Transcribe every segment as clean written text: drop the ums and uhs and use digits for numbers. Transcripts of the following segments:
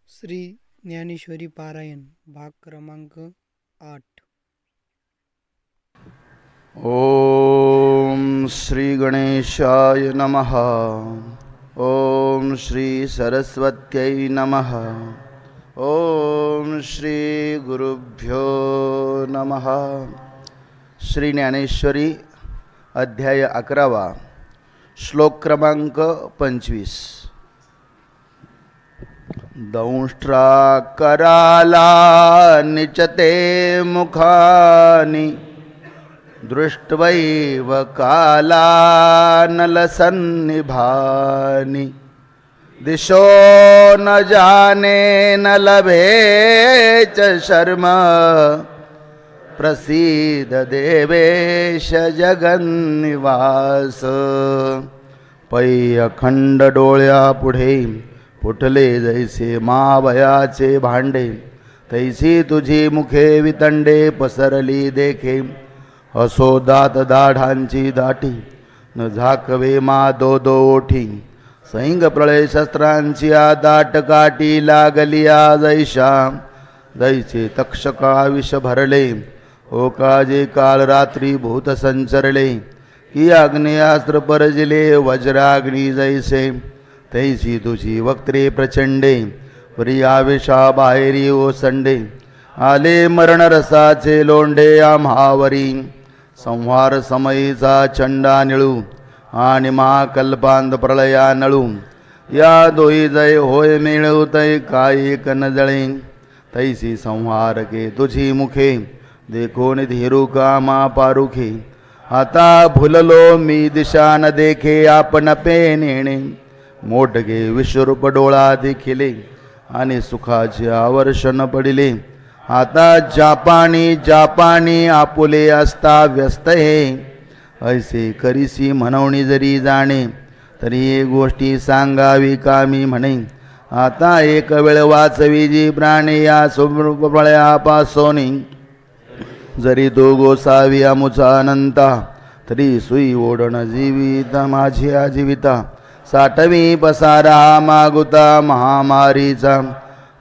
श्री ज्ञानेश्वरी पारायण भाग क्रमांक 8। ओम श्री गणेशाय नमः। ओम श्री सरस्वत्यै नमः। ओम श्री गुरुभ्यो नमः। श्री ज्ञानेश्वरी अध्याय 11 श्लोक क्रमांक 25। दंष्ट्रा कराला निचते मुखानि दृष्ट्वैव कालानलसन्निभानि दिशो न जाने न लभे च शर्म प्रसीद देवेश जगन्निवास। पै अखंड डोळ्या पुढे फुटले जैसे मावयाचे भांडे, तैसी तुझी मुखे वितंडे पसरली देखे। असो दात दाढांची दाटी न झाकवे मा दो दो ओठी, सैंग प्रळय शस्त्रांची दाट काठी लागलिया जैशा। जैसे तक्षका विष भरले ओ काजे काल रात्री भूत संचरले, की आग्नेयास्त्र परजले वज्राग्नी जैसे। तैसी तुझी वक्त्रे प्रचंडे प्रियावेशा बाहेरी ओसंडे, आले मरण रसाचे लोंढे आम्हावरी। संहार समयीचा चंडा निळू आणि महाकल्पांत प्रलया नळू, या दोई जय होय मिळू तै काही कनजळे। तैसी संहारके तुझी मुखे देखोन धीरू कामा पारुखे, आता भुललो मी दिशा न देखे आपण पेनेणे। मोठगे विश्वरूप डोळा देखिले आणि सुखाचे आवर्षण पडिले, आता जापानी जापानी आपुले असता व्यस्त हे। ऐसे करीसी म्हणवणी जरी जाणे, तरी हे गोष्टी सांगावी कामी म्हणे। आता एक वेळ वाचवी जी प्राणे या स्वरूप प्रळयापासोनी, जरी तो गोसावी अमुचा अनंता, तरी सुई ओढण जीवित माझी आजीविता। साठवी पसारा मागुता महामारीचा,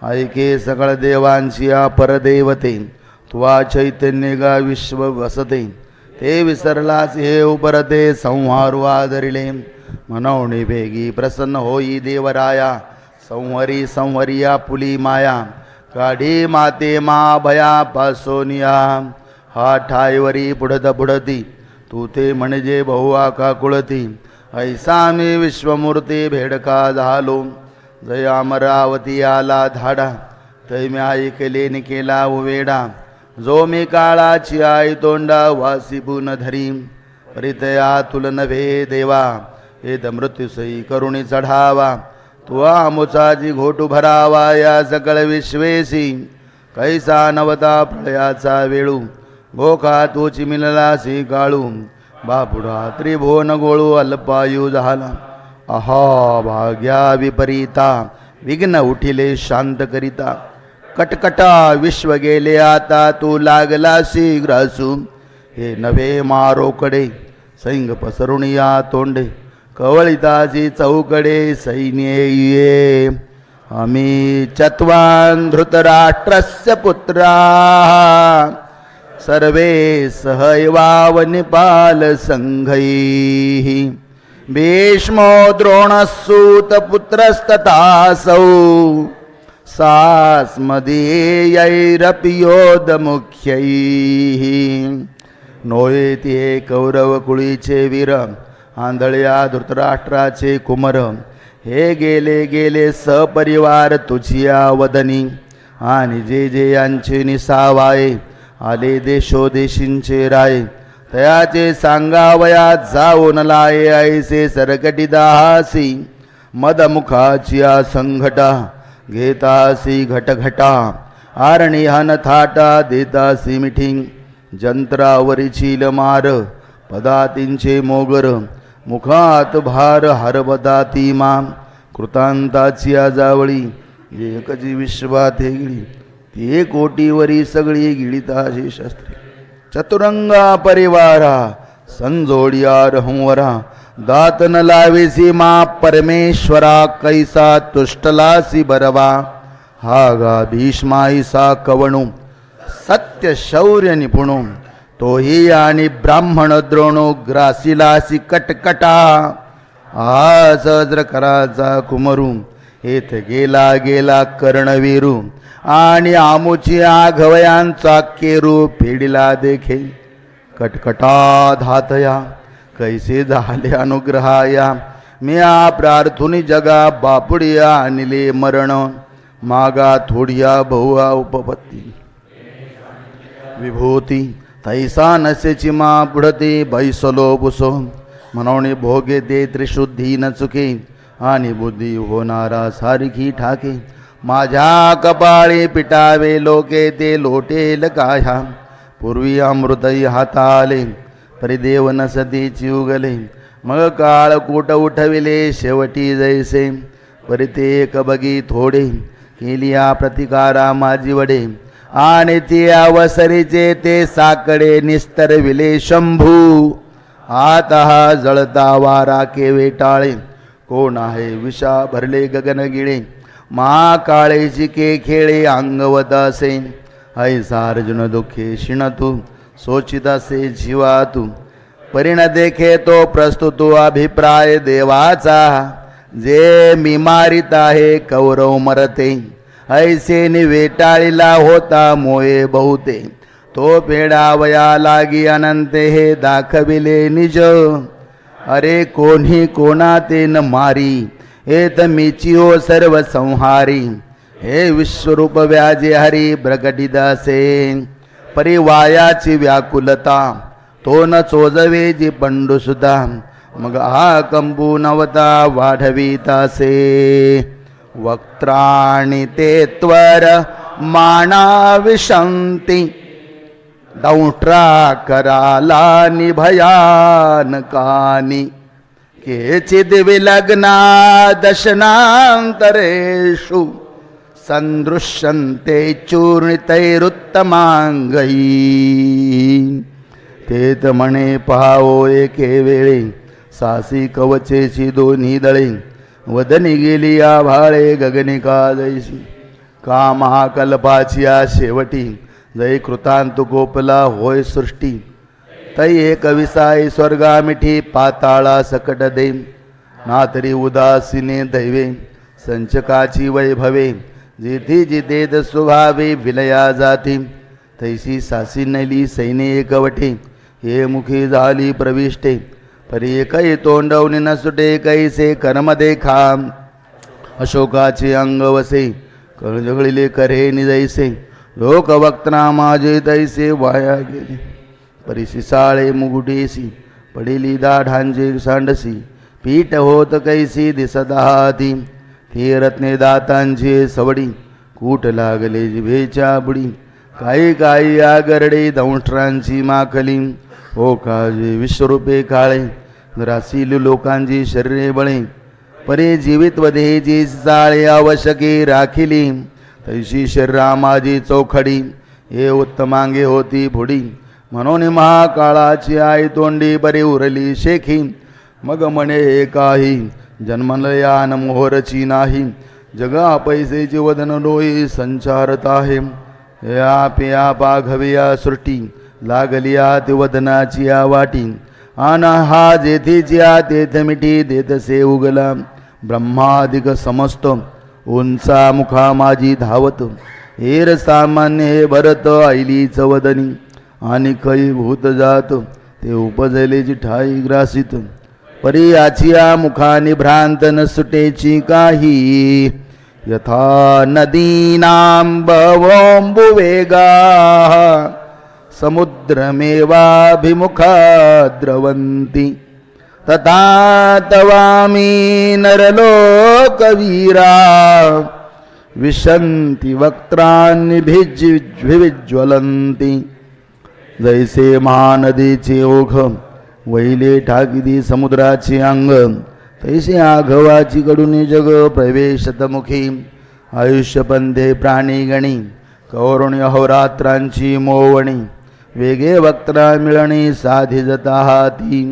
ऐके सकळ देवांची परदेवते। तुवा चैतन्य गा विश्व वसते, ते विसरलास हे उपरते संहारू आदरिले। म्हणवणी भेगी प्रसन्न होई देवराया, संहरी संहरिया पुली माया। काढी माते मा भया पासोनिया, हा ठायवरी पुढत पुढती तू ते म्हणजे बहु आका कुळती। ऐसा मी विश्वमूर्ती भेडका झालो, जय अमरावती आला धाडा। तै मी ऐकले निकेला उवेडा, जो मी काळाची आई तोंडा वासी पुन धरी। परितया तुल नभे देवा, हेत मृत्यूसई करुणी चढावा। तुवा मुचाची घोटू भरावा या सकळ विश्वेसी। कैसा नवता प्रळयाचा वेळू, भोका तूची मिळलासी काळू। बापुडा त्रिभुवन गोळू अल्पायू झाला, अहा भाग्या विपरीता। विघ्न उठिले शांत करिता, कटकटा विश्व गेले आता तू लागलासी ग्रासू। हे नभे मारोकडे सैंग पसरुनिया तोंडे, कवळिताची चौकडे सैन्य ये। आम्ही चत्वान धृतराष्ट्रस्य पुत्रा, सर्वे सहैवावनिपाल संघैः। भीष्मो द्रोणसूत पुत्रस्तथासौ, सास्मदीयैरपि योधमुख्यैः। नोएती हे कौरव कुळीचे वीर, आंधळ्या धृतराष्ट्राचे कुमर। हे गेले गेले सपरिवार तुझिया वदनी, आणि जे जे यांचे निसावाये आले देशोदेशींचे राय। तयाचे सांगावया जाऊन लाये, ऐसे सरकटी दाहासी। मदमुखाची संघटा घेतासी घटघटा, आरणी हन थाटा देतासी मिठी। जंत्रावरी चील मार पदातींचे मोगर, मुखात भार हरवदाती माम। कृतांताची जावळी एकची विश्वात हे गिळी, ते कोटीवरी सगळी गिळिताशी शस्त्रे। चतुरंगा परिवारा संजोडिया रहंवरा, दात न लावेसी मा परमेश्वरा कैसा तुष्टलासी बरवा हा गा भीष्माईसा कवणू सत्य शौर्य निपुणू तोही आणि ब्राह्मण द्रोणो ग्रासिलासी कटकटा हा सहस्र कराचा कुमरू हेत गेला गेला कर्णवीरू आणि आमुची आघवयांचा केरू फेडिला देखे कटकटा धातया कैसे झाले अनुग्रहाया मी प्रार्थुनी जगा बापुडिया निले मरण मागा थोडिया बहुआ उपपत्ती विभूती तैसा नसेची मा पुढते बैसलो पुसो मनवणे भोगे ते त्रिशुद्धी न चुके आणि बुद्धी होणारा सारखी ठाके माझ्या कपाळी पिटावे लोके ते लोटेल काया पूर्वी अमृतही हाताले परिदेव नसतीची उगले मग काळ कूट उठविले शेवटी जैसे परिते कबगी थोडे केलिया प्रतिकारा माझी वडे आणि ती अवसरीचे ते साकडे निस्तरविले शंभू आता हा जळता वारा के वेटाळे कोण आहे विषा भरले गगन गिळे मा काळेची के खेळे अंगवत असे ऐसा अर्जुन दुःखे शिण तू सोचित असे जीवा तू परिण देखे तो प्रस्तुत अभिप्राय देवाचा जे मी मारित आहे कौरव मरते ऐसे निवेटाळीला होता मोये बहुते तो पेडावया लागी अनंते हे दाखविले निज अरे कोणी कोणाते न मारी हेत मीचिओ सर्व संहारी हे विश्वरूप व्याजे हरी प्रकटिदासे परिवायाची व्याकुलता तो न चोजवे जी पंडुसुता मग हा कंबू नवता वाढवितासे वक्त्राणि ते त्वर माना विशंती दौष्ट्रा कराला भयानकानि केचिद् विलग्ना दशनांतरेषु संदृश्यन्ते चूर्णितैरुत्तमांगै तेत म्हणे पहावो एके वेळे सासी कवचेची दोन्ही दळे वदनी गेली आभाळे गगनिका जैसी का महाकल्पाची आ शेवटी जय कृतांत गोपला होय सृष्टी तै एक विसाई स्वर्गा मिठी पाताळा सकट दे ना तरी उदासीने दैवे संचकाची वैभवे जेथे जितेत स्वभावे विलया जाती तैसी सासी नली सैने एकवटे हे मुखी झाली प्रविष्टे परी एकही तोंडवनी न सुटे कैसे कर्म देखा अशोकाचे अंग वसे कळजगळीले करे निजैसे लोक वक्तना माझे तैसे वाया गेले परिसिसाळे मुगुटेसी पडेली दाढांचे सांडसी पीठ होत कैसी दिसत हाती ते रत्ने दातांचे सवडी कूट लागले जिभेच्या बुडी काही काही आगरडे दंष्ट्रांची माखली हो काजे विश्वरूपे काळे ग्रासील लोकांची शरीरे बळे परे जीवित वधेची चाळे आवश्यके राखिली तैशी शरीरा माझी चौखडी हे उत्तमांगे होती फुडी म्हणून महाकाळाची आई तोंडी बरी उरली शेखी मग म्हणे हे काही जन्मलयान मोहरची नाही जगा पैसेची वदन डोई संचारत आहे या पिया पाघविया सृष्टी लागलिया ती वदनाची वाटी आन हा जेथेची तेथ मिठी देतसे उगला ब्रह्मादिक समस्त उंचा मुखा माझी धावत हेर सामान्य हे भरत ऐलीच वदनी आणि कै भूत जात ते उपजले ठाई ग्रासित परी आचिया मुखानी भ्रांत न सुटेची काही यथा नदीनां बवोंबुवेगा समुद्रमेवाभिमुखा द्रवन्ति तथा तवामी नरलोकवीरा विशन्ति वक्त्रान्निभिज्ज्वलन्ति जैसे महानदीचे ओघ वहिले ठाकिदी समुद्राचे अंग तैसे आघवाची कडुनी जग प्रवेशतमुखी आयुष्यपंथे प्राणीगणी कौरण्य अहोरात्रांची मोवणी वेगे वक्त्रा मिळणी साधिजता हाती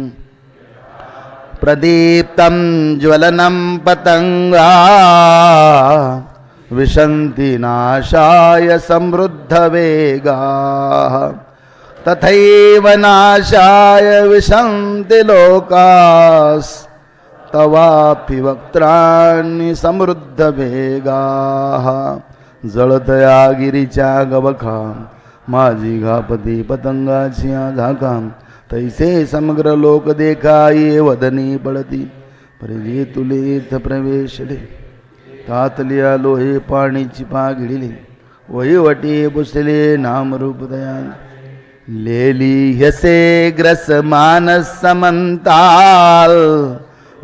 प्रदीप्तं ज्वलनं पतंगा विशन्ति नाशाय समृद्धवेगाः तथैव नाशाय विशन्ति लोकास्तवापि वक्त्राणि समृद्धवेगाः जळतया गिरीच्या गवखा माझी घापती पतंगाची झाका तैसे समग्र लोक देखाये वदनी पडती परिजे तुलेथ प्रवेशले तातलिया लोहे पाणीची पाघिडली वहीवटी पुसले नामरूप दयान लेली हसे ग्रस मानस समंताल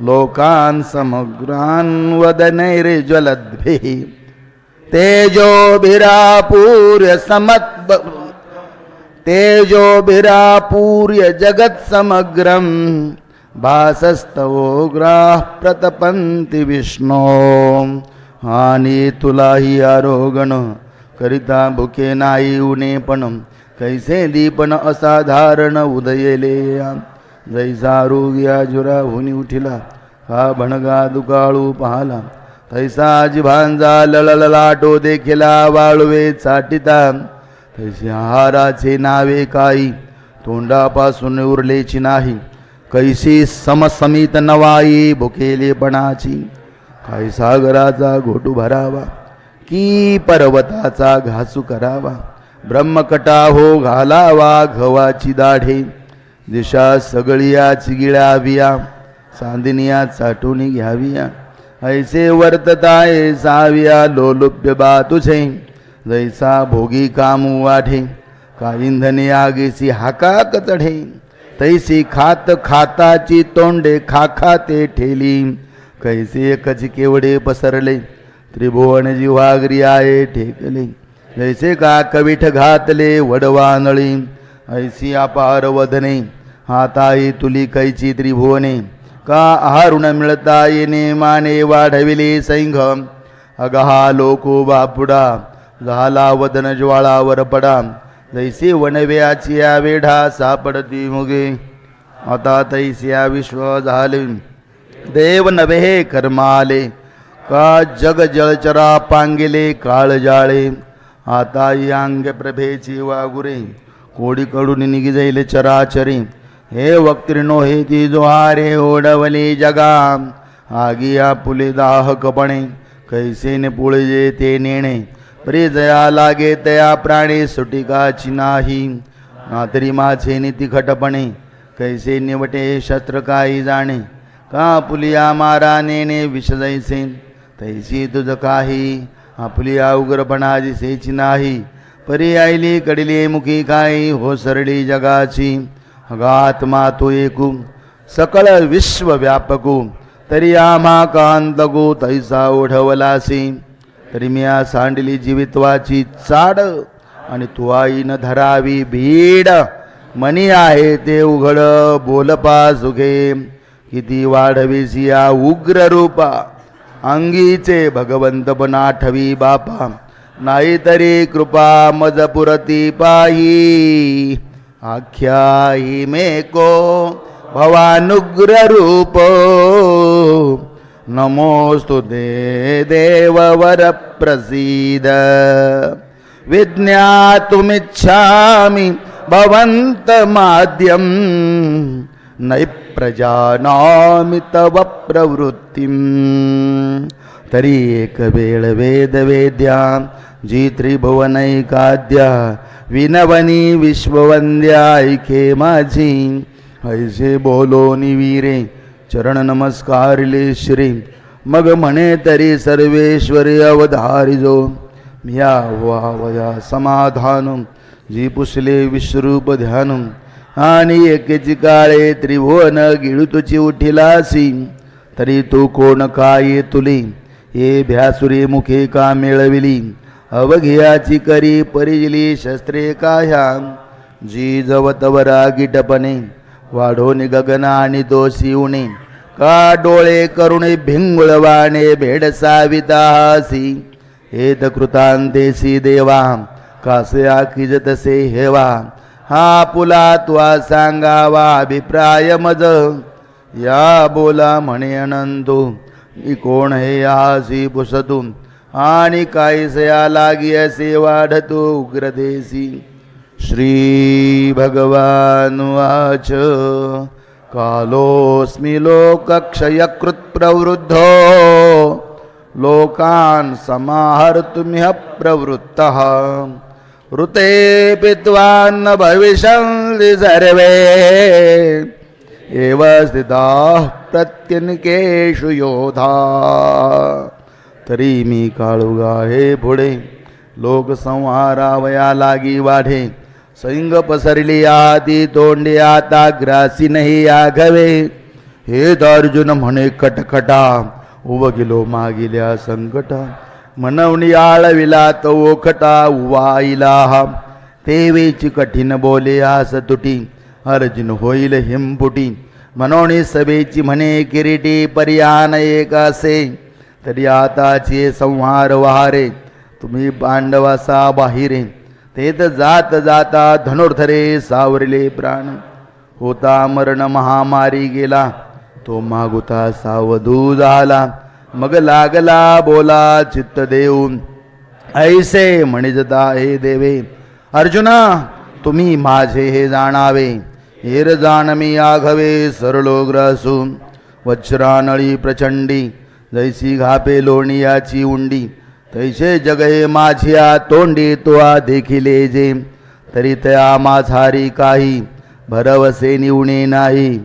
लोकान समग्रान वदनैर्ज्वलद्भिः तेजोभिरापूर्य तेजोभिरापूर्य जगत् समग्रं भासस्तवोग्राः प्रतपन्ति विष्णो आणि तुलाही आरोगण करिता भुके नाही उणे पण कैसे दीपन असाधारण उदयले जैसा रोग्या जुरा होनी उठिला हा भणगा दुकाळू पाहला तैसा जिभांजा लळललाटो देखिला वाळवे चाटिता तैसे आहाराचे नावे काही तोंडापासून उरलेची नाही कैसी समसमित नवाई भुकेलेपणाची काही सागराचा घोटू भरावा की पर्वताचा घासू करावा ब्रह्मकटा हो घालावा गव्हाची दाढे दिशा सगळियाची गिळाविया चांदनिया चाटून घ्याविया ऐसे वर्तताय साविया लोलुप्य बा तुझे जैसा भोगी कामू वाढे का इंधने आगेसी हाकाक चढे तैसी खात खाताची तोंडे खाखाते ठेली कैसे एकच केवडे पसरले त्रिभुवन जिव्हागरी आहे ठेकले जैसे का कविठ घातले वडवानळी ऐसी अपार वदने हाताई तुली कैची त्रिभुवने का आहारुण मिळता येणे माने वाढविले सैंघ अगहा लोको बापुडा झाला वदन ज्वाळावर पडा जैसे वनव्याची या वेढा सापडती मुगे आता तैसिया विश्व झाले देव नभे कर्माले का जग जळचरा पांगिले काळ जाळे आता यांग प्रभेची वागुरे कोडीकडून निघी जाईल चराचरी हे वक्त्रिनो हे ती जोहारे ओढवली जगा आगिया पुले दाहकपणे कैसेने पुळजे ते नेणे प्रिजया लागे तया प्राणी सुटिकाची नाही नातरी माझे तिखटपणे कैसे निवटे शस्त्र काही जाणे का पुलिया मारा नेणे विष जैसे तैसी तुझ काही आपुलिया उग्रपणा दिसेची नाही परी आईली कडली मुखी काही हो सरडी जगाची अगात्मा तो एकू सकळ विश्व व्यापकू तरी आम्हा कांतगू तैसा ओढवलासी तरी मिया सांडली जीवित्वाची चाड आणि तू आईन धरावी भीड मनी आहे ते उघड बोलपा सुखे किती वाढवीसी या उग्र रूपा अंगीचे भगवंतपण आठवी बापा नाहीतरी कृपा मजपुरती पाही आख्याही मेको भवानुग्र रूप नमोस्तु ते देववर प्रसीद विज्ञातुमिच्छामि भवन्त माद्यं नै प्रजानामि तव प्रवृत्तिं तरी एक वेळ वेद वेद्या जी त्रिभुवनैकाद्या विनवनी विश्ववंद्या ऐके माझी ऐसे बोलो निवीरे चरण नमस्कारिले श्री मग म्हणे तरी सर्वेश्वरी अवधारिजो मिया वावया समाधान जी पुसले विश्वरूप ध्यान आणि एकेची काळे त्रिभुवन गिळू तुची उठिलासी तरी तू कोण काय तुली हे भ्यासुरे मुखे का मिळविली अवघियाची करी परिजली शस्त्रे काह्या जी जवतवरा गिटपणे वाढोनी गगना आणि दोषी उणे का डोळे करुणे भिंगुळवाणे भेडसावितासी हेत कृतांतेसी देवा कासे आखिज तसे हेवा हा पुला त्वा सांगावा अभिप्राय मज या बोला म्हणे अनंतो मी कोण हे आसी पुसतू आणि कायसया लागी असे वाढतो उग्रदेसी. श्री भगवानुवाच कालोऽस्मि लोकक्षयकृत् प्रवृद्धो लोकान् समाहर्तुमिह प्रवृत्तः ऋते पित्वान्न भविष्यन्ति सर्वे एव स्थिताः प्रत्यनिकेषु योधा. तरी मी काळुगा हे पुढे लोकसंहारावया लागी वाढे. सैंग पसरली आती तोंडे आता ग्रासी नाही आघवे. हे अर्जुन म्हणे कटकटा उव गेलो मागिल्या संकटा. मनवणी आळविला तो ओखटा उवाईला. तेवेची कठीण बोले आस तुटी अर्जुन होईल हिमपुटी. मनोणी सभेची म्हणे किरीटी पर्यान एक असे. तरी आताचे संहार वहारे तुम्ही पांडवासा बाहिरे. तेथ जात जाता धनुर्धरे सावरले प्राण. होता मरण महामारी गेला तो मागुता सावधू झाला. मग लागला बोला चित्त देऊन ऐसे म्हणिजता हे देवे. अर्जुना तुम्ही माझे हे जाणावे. हेर जाण मी आघवे सरलो ग्रासून. वज्रानळी प्रचंडी जैसी घापे लोणियाची उंडी. तैसे जगहे माझ्या तोंडी तुआ देखिले जे. तरी तया माझारी काही भरवसे निवणे नाही.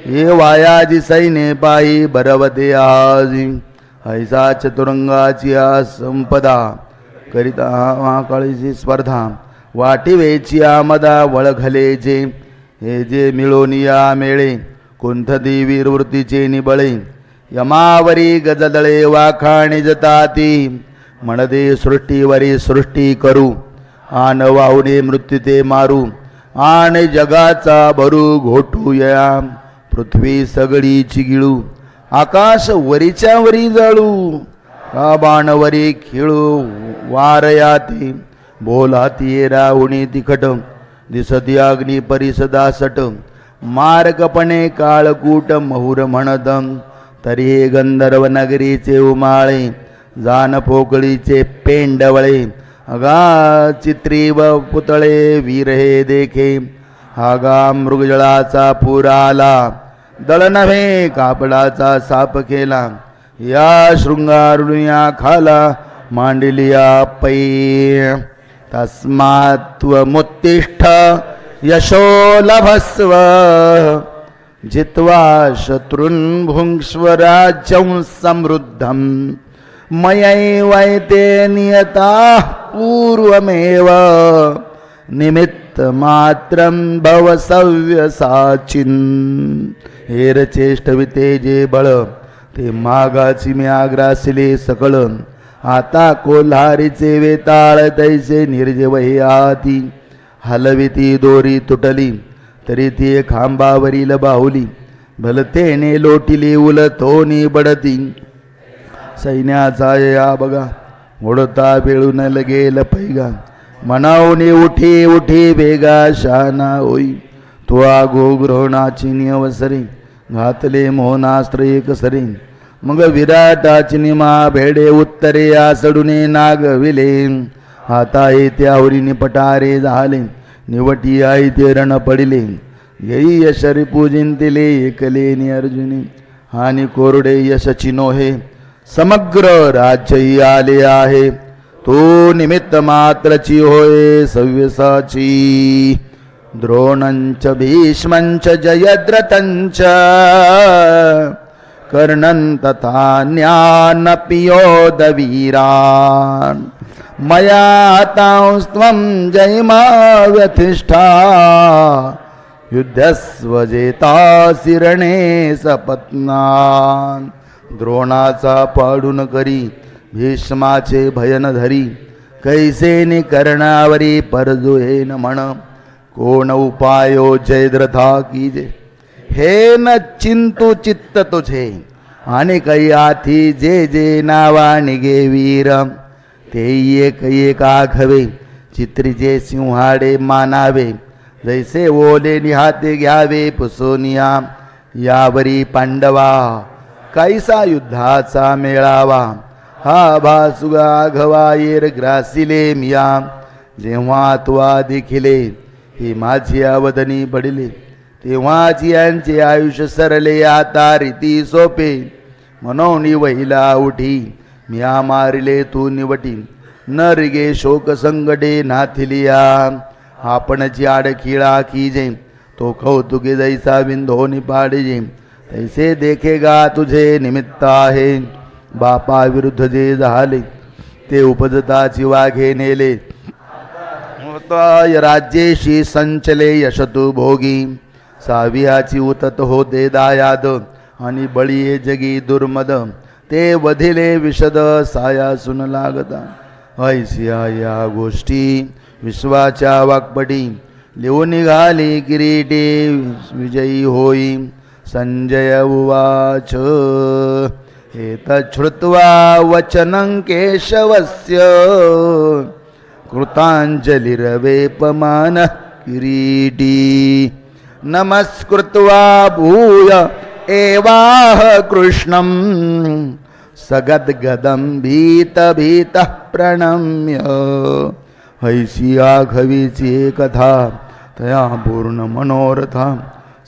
ये वायाजी सैने पायी भरवते आजी. ऐसा चतुरंगाची संपदा करिता महाकाळीची स्पर्धा. वाटिवेची आमदा वळघले जे. हे जे मिळोनिया मेळे कुंथदी वीरवृत्तीचे निबळे. यमावरी गजदळे वाखाणी जताती. म्हणदे सृष्टीवरी सृष्टी करू आन वाहुने मृत्यू ते मारू. आणि जगाचा भरू घोटूया पृथ्वी सगळीची गिळू. आकाश वरीच्या वरी जळू का बाणवरी खिळू. वारयाती बोलाती राहुणी तिखट दिसती अग्नी परिसदा सट. मार्गपणे काळकूट महुर म्हणत तरी हे गंधर्व नगरीचे उमाळे. जान पोकळीचे पेंडवळे अगा चित्री व पुतळे वीर हे देखे. हागा मृगजळाचा पूर आला दळ नव्हे कापडाचा साप केला. या शृंगारुया खाला मांडलिया पै. तस्मात्त्वमुत्तिष्ठ यशो लभस्व. जित्वा शत्रून् भुङ्क्ष्व राज्यं समृद्धं. मयैवैते नियताः पूर्वमेव. निमित्तमात्रं भव सव्यसाचिन्. हेर चेष्टविते जे बळ ते मागाची मी आग्रासिले सकळ. आता कोल्हारीचे वेताळ तैसे निर्जव हे आती. हलविती दोरी तुटली तरी ती खांबावरील बाहुली. भलतेने लोटिली उलथोनी बडती. सैन्याचा या बघा मोडता बेळून लगेल पैगा. मनावने उठी उठी बेगा शाना होई. तो आगो ग्रहणाची नियवसरे घातले मोहनास्त्र एक सरे. मग विराटाची निमा भेडे उत्तरे आसडूने नागविले. आता येत्या होरीने पटारे झाले निवटी आई ते रण पडिले. येई यशरी पूजिंतिले एकलेनी अर्जुनी. आणि कोरडे यशची नोहे समग्र राज्यही आले आहे. तो निमित्त मात्रची होय सव्यसाची. द्रोणंच भीष्मंच जयद्रथंच कर्णं तथा ज्ञानपियोदवीरान्. मया हतांस्त्वं जयिमा व्यथिष्ठा. युद्धस्वजेतासि रणे सपत्नान्. द्रोणाचा पाडून करी भीष्माचे भयन धरी. कैसेनी कर्णावरी परजुहेन म्हण. कोण उपायो जयद्रथा कीजे. हे न चिंतु चित्त तुझे आणि काही आथी जे जे नावा निगे वीर. ते एक एक आघवे चित्रीचे सिंहाडे मानावे. जैसे ओले निहाते घ्यावे पुसोनिया. यावरी पांडवा कैसा युद्धाचा मेळावा. हा भासुगा घवायर ग्रासिले मिया जेव्हा तुवा देखिले हे माझी आवदनी पडिले तेव्हाच यांचे आयुष्य सरले आता रीती सोपे मनोनी वहिला उठी मिया मारिले तू निवटी न रिगे शोक संगडे नाथिलिया आपणची आडखिळा कीजे तो कौतुके जैसा बिंदोनी पाडिजे तैसे देखेगा तुझे निमित्त आहे बापा विरुद्ध जे झाले ते उपजताची वाघे नेले राज्येशी संचले यशतु भोगी सावियाची उतत होते दायाद आणि बळीये जगी दुर्मद ते वधिले विशद साया सुन लागता ऐसिया या गोष्टी विश्वाच्या वाकपटी लिहून निघाली किरीटी विजयी होई संजय उवाच एतच्छ्रुत्वा वचनं केशवस्य कृताञ्जलिरवेपमानः किरीटी नमस्कृत्वा भूय एवाह कृष्णं सगद्गदं भीतः प्रणम्य हैसिया खवीची कथा तया पूर्ण मनोरथा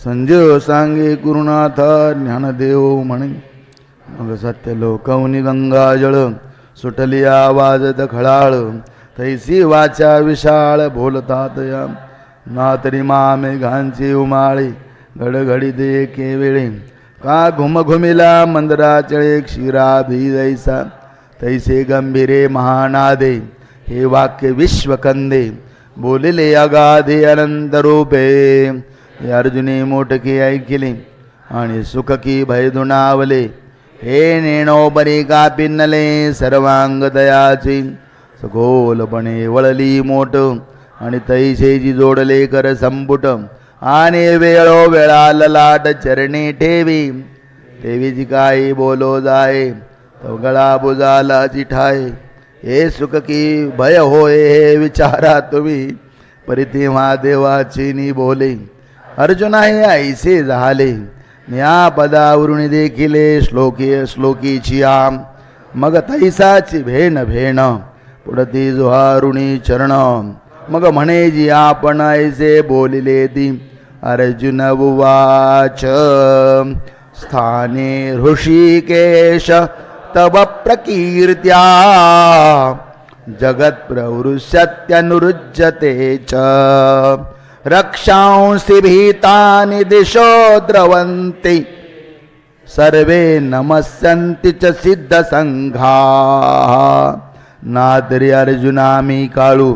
संजय सांगे गुरुनाथ ज्ञानदेव म्हणे मग सत्य लोकवनी गंगाजळ सुटली आवाजत खळाळ तैसी वाचा विशाळ बोलतात या ना तरी मेघांची उमाळे घडघडी देखे वेळे का घुमघुमिला मंदराचळे क्षीराभी जैसा तैसे गंभीरे महानादे हे वाक्य विश्वकंदे बोलिले अगाधे अनंत रूपे हे अर्जुने मोठके ऐकिले आणि सुखकी भयदुनावले हे नेणो बरी का पिन्नले सर्वांग दयाची सखोलपणे वळली मोठ आणि तैसेची जोडले कर संपुट आणि वेळो वेळा ललाट चरणी ठेवी ठेवीची काही बोलो जाय तो गळा बुजाला चिठाय हे सुख की भय होय हे विचारा तुम्ही परी तेव्हा देवाची नि बोले अर्जुना हे ऐसे झाले या पदावरून देखिले श्लोकीची आम मग तैसाची भेण भेण पुढती जुहारुणी चरण मग म्हणे जी आपण ऐसे बोलिले ती अर्जुन उवाच स्थाने ऋषिकेश तव प्रकीर्त्या जगत प्रवृष्यत्यनुरुज्यते च रक्षांसि भीतानि दिशो द्रवन्ति सर्वे नमस्यन्ति च सिद्धसंघा नादरी अर्जुना मी काळू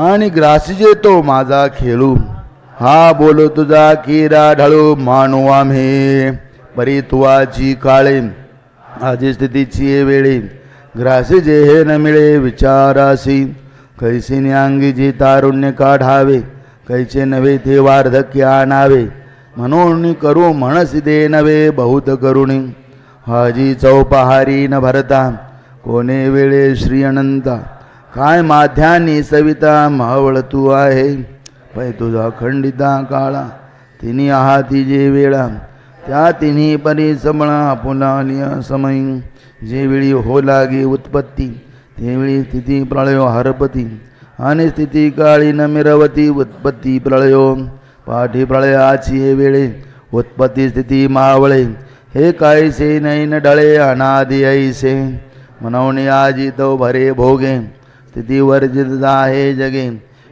आणि ग्रासीजे तो माझा खेळू हा बोलो तुझा किरा ढळू मानू आम्ही परी तुवाची काळे आजी स्थितीची वेळी ग्रासीजे हे न मिळे विचारासी कैसे न्यांगीची तारुण्य काढावे कैसे नव्हे ते वार्धक्य आणावे म्हणून करू म्हणसी दे नव्हे बहुत करुणी हाजी चौपहारी न भरता कोणे वेळे श्री अनंता काय माध्यानी सविता मावळ तू आहे पै तुझा खंडिता काळा तिन्ही आहाती जे वेळा त्या तिन्ही परी समळा पुलालिया समयी जे वेळी हो लागे उत्पत्ती तेवेळी स्थिती प्रळयो हरपती आणि स्थिती काळी न मिरवती उत्पत्ती प्रळयो पाठी प्रळयाची वेळे उत्पत्ती स्थिती मावळे हे कायसे नैन डळे अनादि ऐसे मनवणे आजी तो भरे भोगे स्थिती वर्जित आहे जगे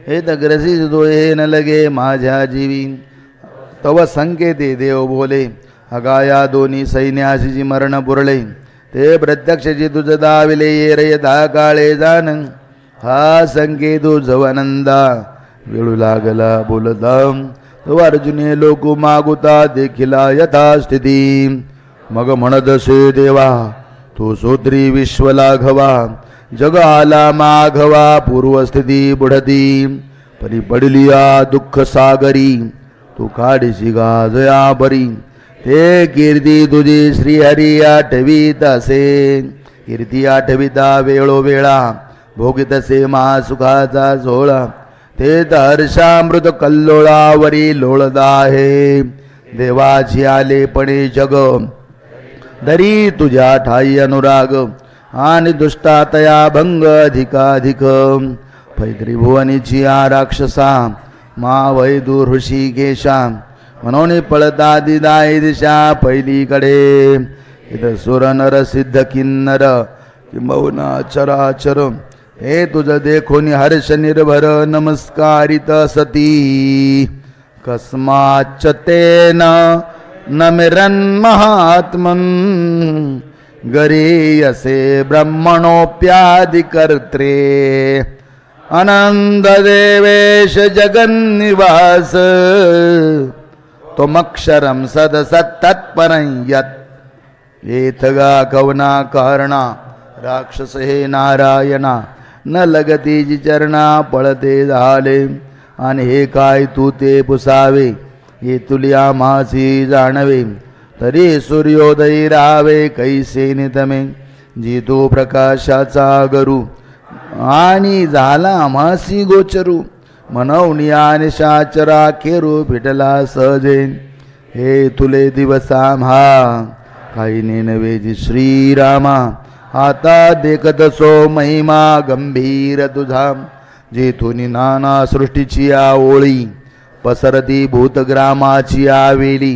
हे तग्रसी डोळे न लगे माझ्या जीवी तव संकेते देव बोले अगाया दोन्ही सैन्याशी मरण पुरले ते प्रत्यक्षची तुझ दाविले ये रे दा काळे जाण हा संकेतो जवनंदा वेळू लागला बोलता तो अर्जुने लोक मागुता देखिला यथास्थिती मग म्हणतसे देवा तो सोत्री विश्व लाघवा जग आला माघवा पूर्वस्थिती बुढती परी पडलिया दुःख सागरी तू काढीशी गाजया बरी ते कीर्ती तुझी श्रीहरी आठवीत असे कीर्ती आठविता वेळोवेळा भोगितसे महासुखाचा सोहळा ते हर्षामृत कल्लोळावरी लोळदा आहे देवाची आले पणे जग दरी तुझ्या ठाई अनुराग आणि दुष्टातया भंग अधिकाधिक पैत्रिभुवनीची आ राक्षसा मा वैदू ऋषिकेशा म्हणून पळता दिदाई दिशा पहिलीकडे इथं सुर नर सिद्ध किन्नर किंबहुना चराचर हे तुझ देखून हर्ष निर्भर नमस्कारित सती कस्माच्च तेन नमिरन् महात्मन् गरीयसे ब्रह्मणोऽप्यादिकर्त्रे अनन्ददेवेश जगन्निवास त्वमक्षरं सदसत्तत्परं यत् येथगा कवना कारणा राक्षस हे नारायणा न लगतीची चरणा पळते झाले आणि हे काय तू ते पुसावे हे तुल्या मासी जाणवे तरी सूर्योदयी रावे कैसे नितमे जी तो प्रकाशाचा गरू आणि झाला मासी गोचरू मनवणी आणि शाचरा खेरू पिटला सहजे हे तुले दिवसा म्हा काही नेनवे जी श्रीरामा आता देखत सो महिमा गंभीर तुझा जेथून नाना सृष्टीची ओळी पसरती भूतग्रामाची आवेली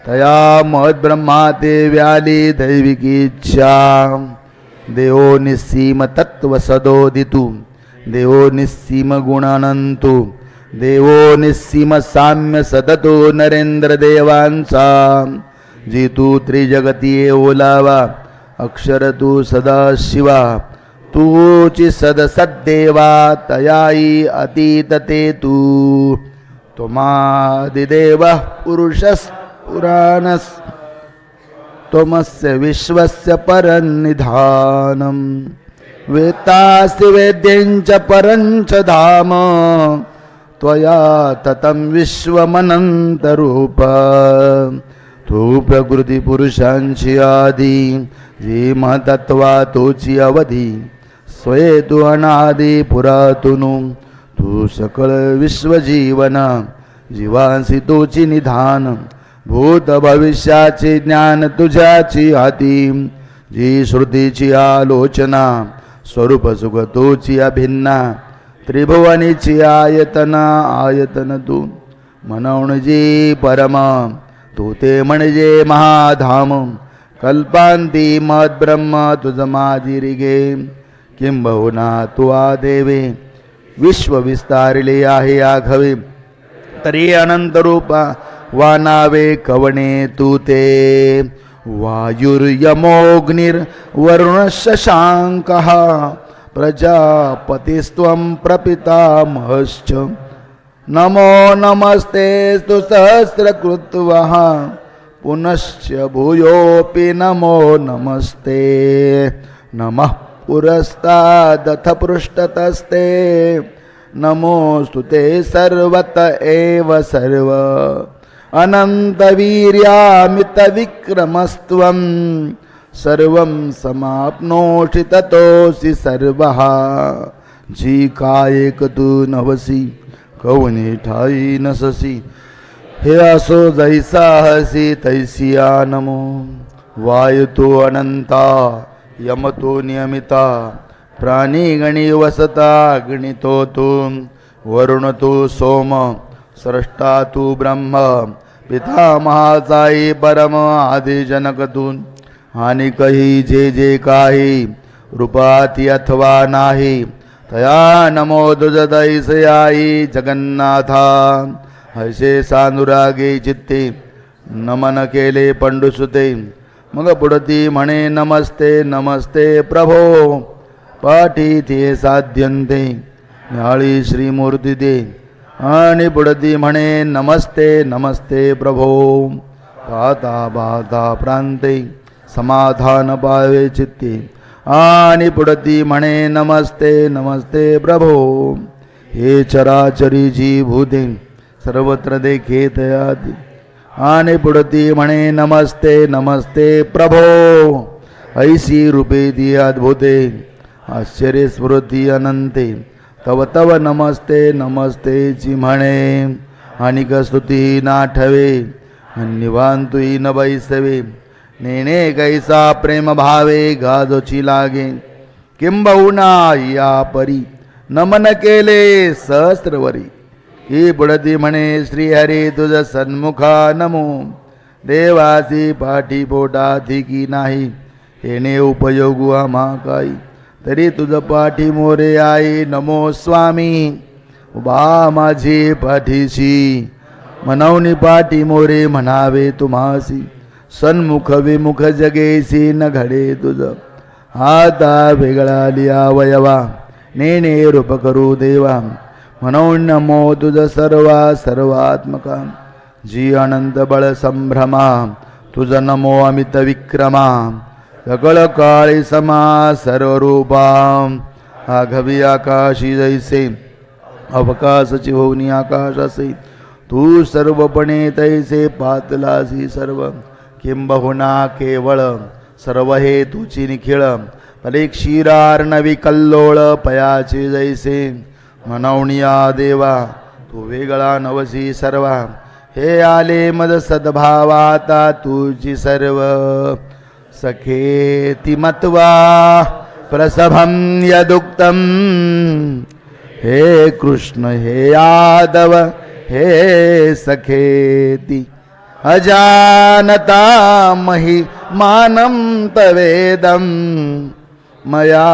तया महद ब्रह्मा ते व्याली दैविकी इच्छा देवो निस्सीम तत्व सदोदितू देवो निस्सीम गुणानंतू देवो निस्सीम साम्य सदतो नरेंद्र देवांचा जी तू त्रिजगती ओलावा अक्षर तू सदा शिवा तूची सदसद्देवा तयाई अतीत ते तू त्वमादिदेव पुरुषस् पुराणस् त्वमस्य विश्वस्य परन्निधानं वेत्तासि वेद्यञ्च परञ्च धाम त्वया ततं विश्वमनन्तरूप तू प्रकृती पुरुषांची आदी जी महतत्वा तोची अवधी स्वये तू अनादी पुरातुनु तू सकळ विश्वजीवन जीवांसी तोची निधान भूत भविष्याचे ज्ञान तुझ्याची हाती जी श्रुतीची आलोचना स्वरूप सुख तोची अभिन्ना त्रिभुवनीची आयतन तू म्हणून जी परम तू ते म्हणजे महाधाम कल्पांती मद ब्रह्म तुझ माझी रिगे किंबहुना तू देवे विश्व विस्तारिले आहे आघवे तरी अनंत रूपा वानावे कवणे तू ते वायुर्यमोग्निर्वरुण शशांकः प्रजापतिस्त्वं प्रपितामहश्च नमो नमस्ते स्तु सहस्रकृत्वः पुनश्च भूयोऽपि नमो नमस्ते नमः पुरस्तादथ पृष्ठतस्ते नमोऽस्तु ते सर्वत एव सर्व अनन्तवीर्यामितविक्रमस्त्वं सर्वं समाप्नोषि ततोऽसि सर्वः जी कायक तू नवसी कवनी ठाई नससी हे असो जैसा हसी तैसिया नमो वायु तो अनंता यम तो नियमिता प्राणी गणी वसता गणितो तू वरुण तू सोम स्रष्टा तू ब्रह्म पिता महासाई परम आदि जनक तू आणि कही जे काही रूपाती अथवा नाही तया नमो तुझ दैसयाई जगन्नाथा हसे सानुरागे चित्ते नमन केले पंडुसुते मग पुढती म्हणे नमस्ते नमस्ते प्रभो पाठी ते साध्यंते न्याळी श्रीमूर्ती दे आणि पुढती म्हणे नमस्ते नमस्ते प्रभो पाता पाता प्रांते समाधान पावे चित्ते आणि पुढती म्हणे नमस्ते नमस्ते प्रभो हे चराचरी जी भूते सर्वत्र देखे तयादी आणि पुढती म्हणे नमस्ते नमस्ते प्रभो ऐसी रूपे ती अद्भुते आश्चर्य स्मृती अनंते तव तव नमस्ते नमस्ते ची म्हणे आणि स्तुती नाठवे अन्यवान तुई न बैसवे नेणे कैसा प्रेम भावे गाजोची लागे किंबहुना या परी नमन केले सहस्रवरी ही बुडती म्हणे श्रीहरी तुझ सन्मुखा नमो देवासी पाठी पोटाती की नाही येणे उपयोगू आम्हा काही तरी तुझ पाठी मोरे आई नमो स्वामी उभा माझी पाठीशी मनवनी पाठी मोरे म्हणावे तुम्हासी सन्मुख विमुख जगेसी न घडे तुझ आता वेगळा लिया वयवा नेणे रूप करू देवा म्हणून नमो तुझ सर्वा सर्वात्मका जी अनंत बळ संभ्रमा तुझ नमो अमित विक्रमा सकळ काळी समा सर्वरूपा आघवी आकाशी जैसे अवकाशची होऊनी आकाश असे तू सर्वपणे तैसे पातलासी सर्व किंबहुना केवळ सर्व हे तुची निखिळ परीक्षीरार्णवी कल्लोळ पयाचे जैसे मनवणिया देवा तू वेगळा नवसी सर्वा हे आले मद सद्भावाता तुझी सर्व सखेति मत्वा प्रसभं यदुक्तम हे कृष्ण हे यादव हे सखेति अजानता महि मानं तवेदं मया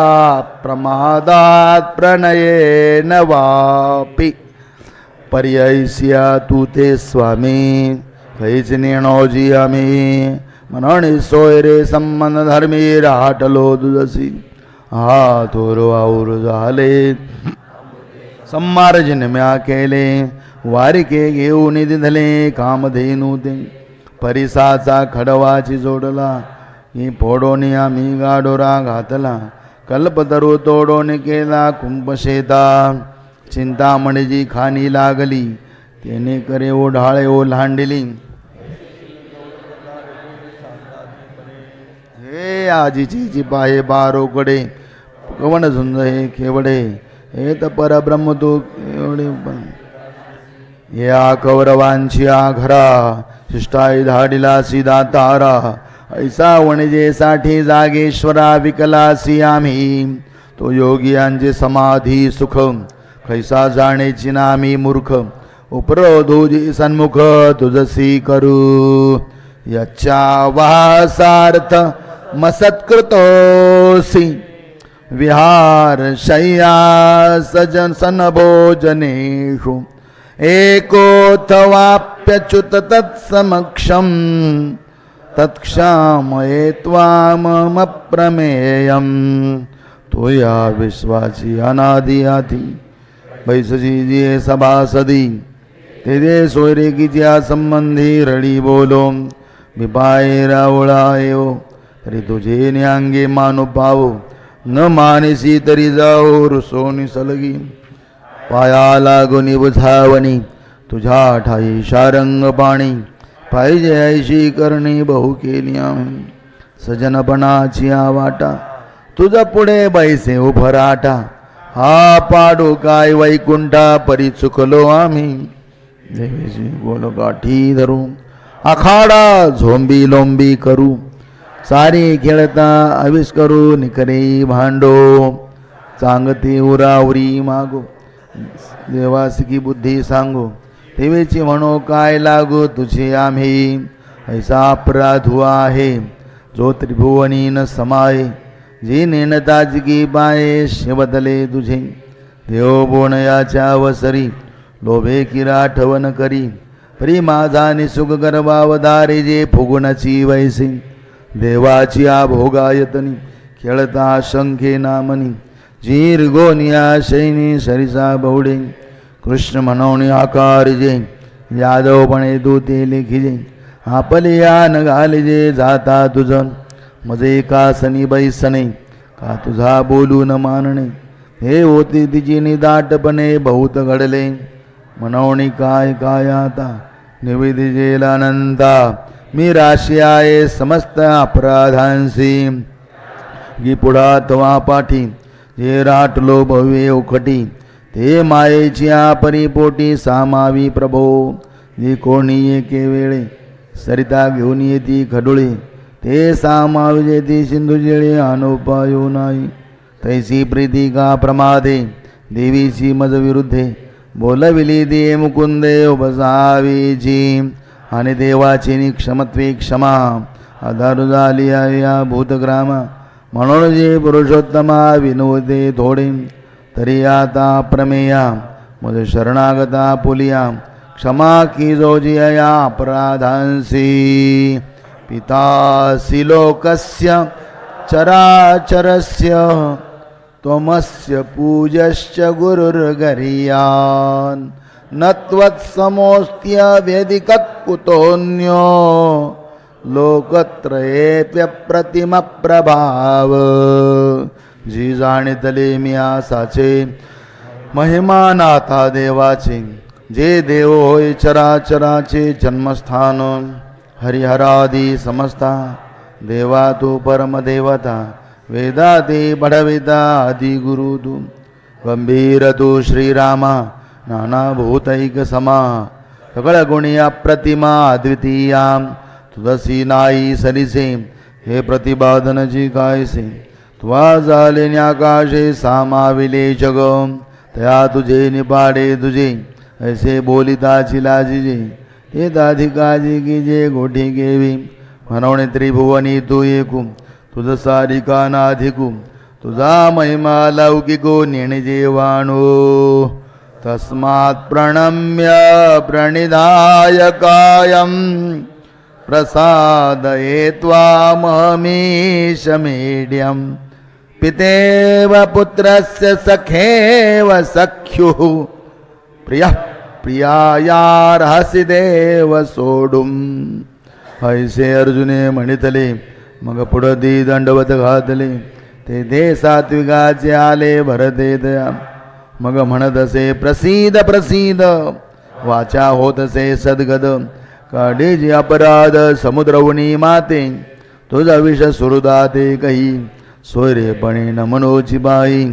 प्रमादात् प्रणयेन वापि पर्यायस्या तू ते स्वामी कैच नेणोजी आम्ही मनोणी सोय रे संबंध धर्मी राहटलो दुजसी हा थोरो आऊर झाले सम्मार्जन म्या केले वारिके घेऊन दिधले कामधेनू ते परिसाचा खडवाची जोडला ही फोडोनी आम्ही गाडोरा घातला कल्पतरू तोडोनी केला कुंभशेता चिंतामणीची खाणी लागली तेने करे ओढाळे ओलांडली हे आजीची पाहे बारोकडे कवन झुंज हे केवडे हे तर परब्रह्म तो एवढे या कौरवांची आघरा शिष्टाई धाडिला सीधा तारा ऐसा वणजेसाठी जागेश्वरा विकलासी आम्ही तो योगियांचे समाधी सुख कैसा जाणेची नामी मूर्ख उपरोधोजी सन्मुख तुझसी करू याच्या वासार्थ मसत्कृतोसी विहार शय्या सजन सनभोजनेषु एकोऽथवाप्यच्युत तत्समक्षं तत्क्षामये त्वामप्रमेयं तुया विश्वाची अनादि आदि बैसजी जी सभासदी तेजे सोयरे की ज्या संबंधी रडी बोलो विपाये रावळायो तरी तुझे न्यांगे मानु पावो न मानेसी तरी जाओ रुसोनी सलगी पाया लागुनी बुझावणी तुझ्या ठाई शारंग पाणी पाहिजे ऐशी करणी बहु केली आम्ही सजनपणाची वाटा तुझा पुढे बैसे उभराटा हा पाडू काय वैकुंठा परी चुकलो आम्ही देवीची बोल गाठी धरू आखाडा झोंबी लोंबी करू सारी खेळता आविष करू निकरे भांडो चांगती उरावरी मागो देवासिकी बुद्धी सांगो देवीची म्हणो काय लागो तुझे आम्ही ऐसा अपराधू आहे जो त्रिभुवनी न समाये जी नेणताजगी पाये शिवदले तुझे देव बोणयाच्या वसरी लोभे किराठवन करी परी माझा निसुख गर्भावधारे जे फुगुणाची वैसे देवाची भोगायतनी खेळता शंखे नामनी जीर गोनिया शैनी सरिसा बहुडे कृष्ण मनवणे आकार जे यादवपणे दूते लेखिजे आपले यान घालिजे जाता तुझ मजे कासनी बैसणे का तुझा बोलू न मानणे हे होती तिची निदाटपणे बहुत घडले मनवणी काय काय आता निवेदिजेलानंता मी राशी आहे समस्त अपराधांसी गी पुढा तवा पाठी जे राटलो भव्य उखटी ते मायेची परिपोटी सामावी प्रभो जी कोणी एके वेळे सरिता घेऊन येती खडुळे ते सामाविजेती सिंधू जळे अनुपायो नाही. तैसी प्रीती का प्रमादे देवीची मज विरुद्धे बोलविली दे मुकुंदे उपसावीची. आणि देवाची निक्षमत्वे क्षमा आधार झाली या भूतग्रामा. म्हणून जे पुरुषोत्तमा विनोदे थोडे तरी आता प्रमेया मज शरणागता पुलिया. क्षमा की जोजिया अपराधांसी. पितासि लोकस्य चराचरस्य त्वमस्य पूजश्च गुरुर्गरीयान्. न त्वत्समोऽस्त्य वेदिकः कुतोऽन्यो लोकत्रयेऽप्यप्रतिमप्रभाव. जी जाणितले मी आसाचे महिमा नाथा देवाचे. जे देव होय चराचराचे जन्मस्थान. हरिहरादी समस्ता देवा तू परमदेवता. वेदाती बडविता आदि गुरु तू. गंभीर तू श्रीरामा नाना भूतैक समा. सकळ गुणी अप्रतिमा अद्वितीया. तुझसी नाई सलिसे हे प्रतिपादनची कायसे. तुवा झाले आकाशे सामाविले जग. तया तुझे निपाडे तुझे ऐसे बोलिताची लाजिजे. हे दाधिकाजी की जे गोठी घेवी म्हणवणे त्रिभुवनी तू एकू. तुझ सारिका नाधिकू. तुझा महिमा लौकिको नेणजेवाणो. तस्मात् प्रणम्य प्रणिधाय कायं प्रसादये त्वामहमीशमीड्यं. पितेव पुत्रस्य सखेव सख्युः. प्रियः प्रियायार्हसि देव सोडूम. ऐसे अर्जुने म्हणितले मग पुढदी दंडवत घातले. ते दे सात्विकाचे आले भरते दया. मग म्हणत असे प्रसिद प्रसिद. वाचा होतसे सद्गद. काढेजी अपराध समुद्रवणी माते. तुझा विष सुहृदाते कही. सोयरेपणे न मनोची बाई.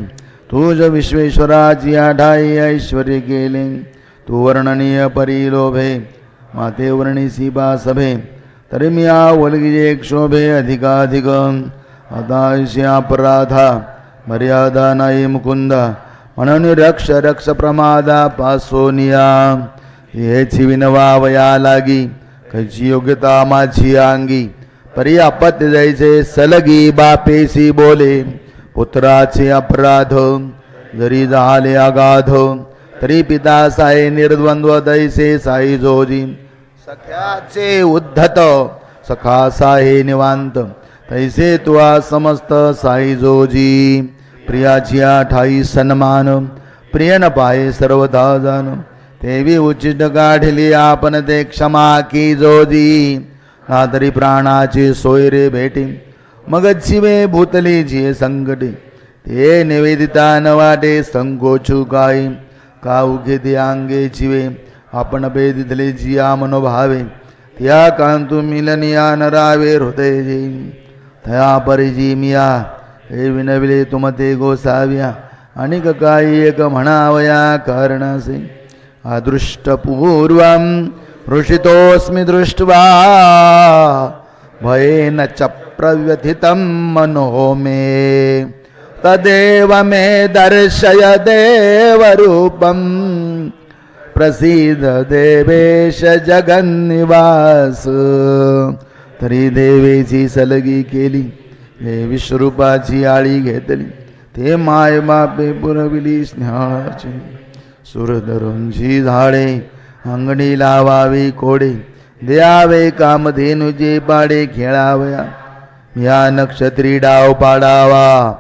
तुझ विश्वेश्वराची आढाई ऐश्वर्य केले. तू वर्णनीय परिलोभे माते वर्णिसी बा सभे. तरी मी आवलगिजे क्षोभे अधिकाधिक. अदायशी अपराधा मर्यादा नाही मुकुंदा. म्हणून रक्ष रक्ष प्रमादा पासोनिया. हेची विनवावया लागी कैची योग्यता माझी अंगी. परी अपत्य जायचे सलगी बापेसी बोले. पुत्राचे अपराध जरी झाले अगाध. तरी पिता साई निर्द्वंद्व दैसे साई जोजी. सख्याचे उद्धत सखा साई निवांत. तैसे तुआ समस्त साई जोजी. प्रियाची ठाई सन्मान प्रियन पाये सर्वथा जान. तेवी उचित काढली आपण ते क्षमा की जोजी. ना तरी प्राणाची सोयरे भेटी. मग शिवे भूतली जी संकटे. ते निवेदिता न वाटे संकोचू काय. का उघे ते अंगे चिवे आपण बेदितले जिया मनोभावे. त्या कांतु मिलनिया नरावे हृदय जी. तया परिजी मिया हे विनविले तुमते गोसाव्या. अनिक काही एक म्हणावया कारणासे. अदृष्टपूर्वं हृषितोऽस्मि दृष्ट्वा. भयेन च प्रव्यथितं मनो मे. तदेव मे दर्शय देवरूपं. प्रसीद देवेश जगन्निवास. तरी देवेची सलगी केली. हे विश्वरूपाची आळी घेतली. ते माय बापे पुरविली स्नेहाची. सुरधरुंची झाडे अंगणी लावावी कोडे. द्यावे कामधेनुजे पाडे खेळावया. या नक्षत्री डाव पाडावा.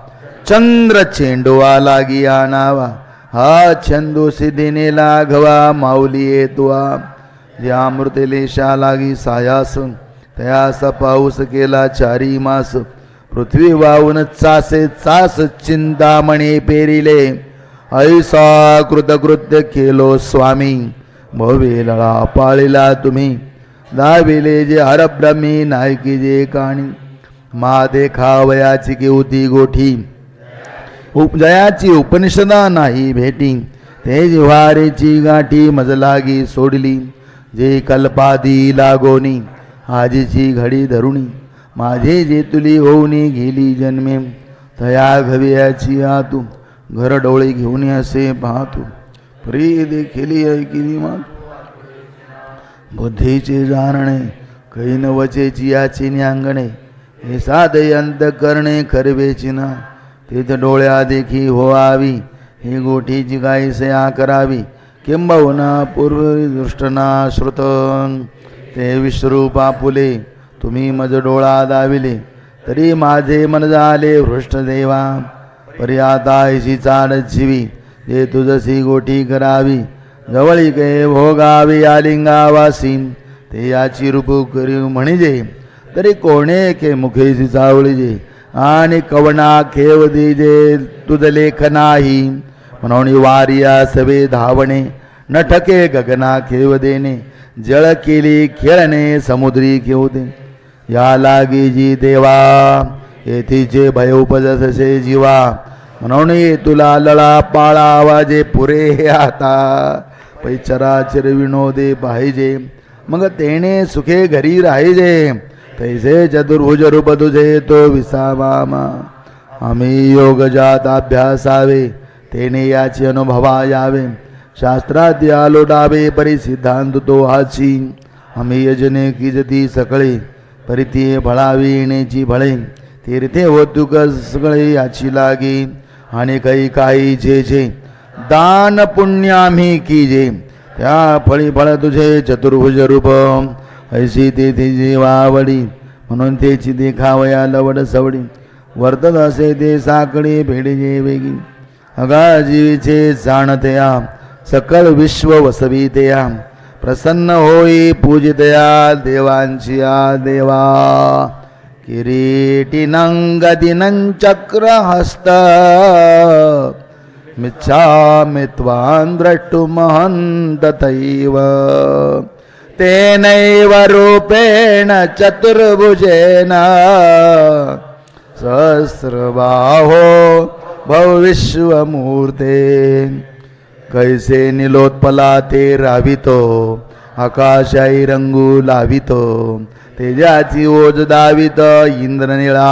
चंद्र चेंडवा लागी आणावा. हा छंदो सिद्धीने लाघवा माऊली येतवा. ज्या अमृतलेशा लागी सायास. तयास पाऊस केला चारी मास. पृथ्वी वाहून चासे चास चिंतामणी पेरिले. ऐसा कृतकृत्य केलो स्वामी. भवेलळा पाळिला तुम्ही. दाविले जे हरब्रह्मी नायकी जे काणी. मा देखावयाची केवती गोठी. जयाची उपनिषदा नाही भेटी. ते जिव्हारेची गाठी मजलागी सोडली. जे कल्पादी लागोनी आजीची घडी धरुणी. माझे जे तुली होऊनी गेली जन्मे तया घव्याची आतू घर डोळे घेऊन असे पाहतो प्रिय देखील ऐकिली मा बुद्धीचे जाणणे कैन वचेची याची न्यांगणे हे साधे अंत करणे करवेची ना तिथ डोळ्या देखी होवावी ही गोठीची गाय सया करावी किंबहुना पूर्वी दृष्टना श्रुत ते विश्वरूपा फुले तुम्ही मज डोळा दाविले तरी माझे मन झाले हृष्ट देवा पर्यातायशी चालत शिवी जे तुझसी गोठी करावी जवळी कै भोगावी आलिंगावासी ते याची रूप करी म्हणजे तरी कोणे के मुखेशी चावळीजे आणि कवना खेव दिजे तुझ लेख नाही म्हणून वारिया सवे धावणे न ठके गगना खेव देणे जळ केली खेळणे समुद्री खेवते या लागी जी देवा येथीचे भय उपजसे जीवा म्हणून तुला लळा पाळा आवाजे पुरे आता पैचराचर विनोदे पाहिजे मग तेने सुखे घरी राहिजे तैसे चतुर्भुज रूप तुझे तो विसावा आम्ही योग जात अभ्यासावे तेने याची अनुभवा यावे शास्त्रात आलो डावे परी सिद्धांत तो हाची आम्ही यजने किजती सकळे परिती फळावी येण्याची फळे तीर्थे होतुक सगळे याची लागी आणि काही जे दान पुण्य आम्ही कीजे त्या फळी फळ तुझे चतुर्भुज रूप ऐशी तेथे जीवावडी म्हणून तेची देखावया लवड सवडी वर्तत असे ते साकडे भेडजे वेगी अगा जीवीचे जाणतया सकल विश्व वसवितया प्रसन्न होई पूजितया देवांची देवा किरीटिनं गदिनं चक्रहस्त मिच्छामि त्वां द्रष्टुमहं तथैव तेनैव रूपेण चतुर्भुजेन सहस्रबाहो भविष्यमूर्ते कैसे निलोत्पला ते रावितो आकाशाई रंगू लावितो तेजाची ओज दावित इंद्रनिळा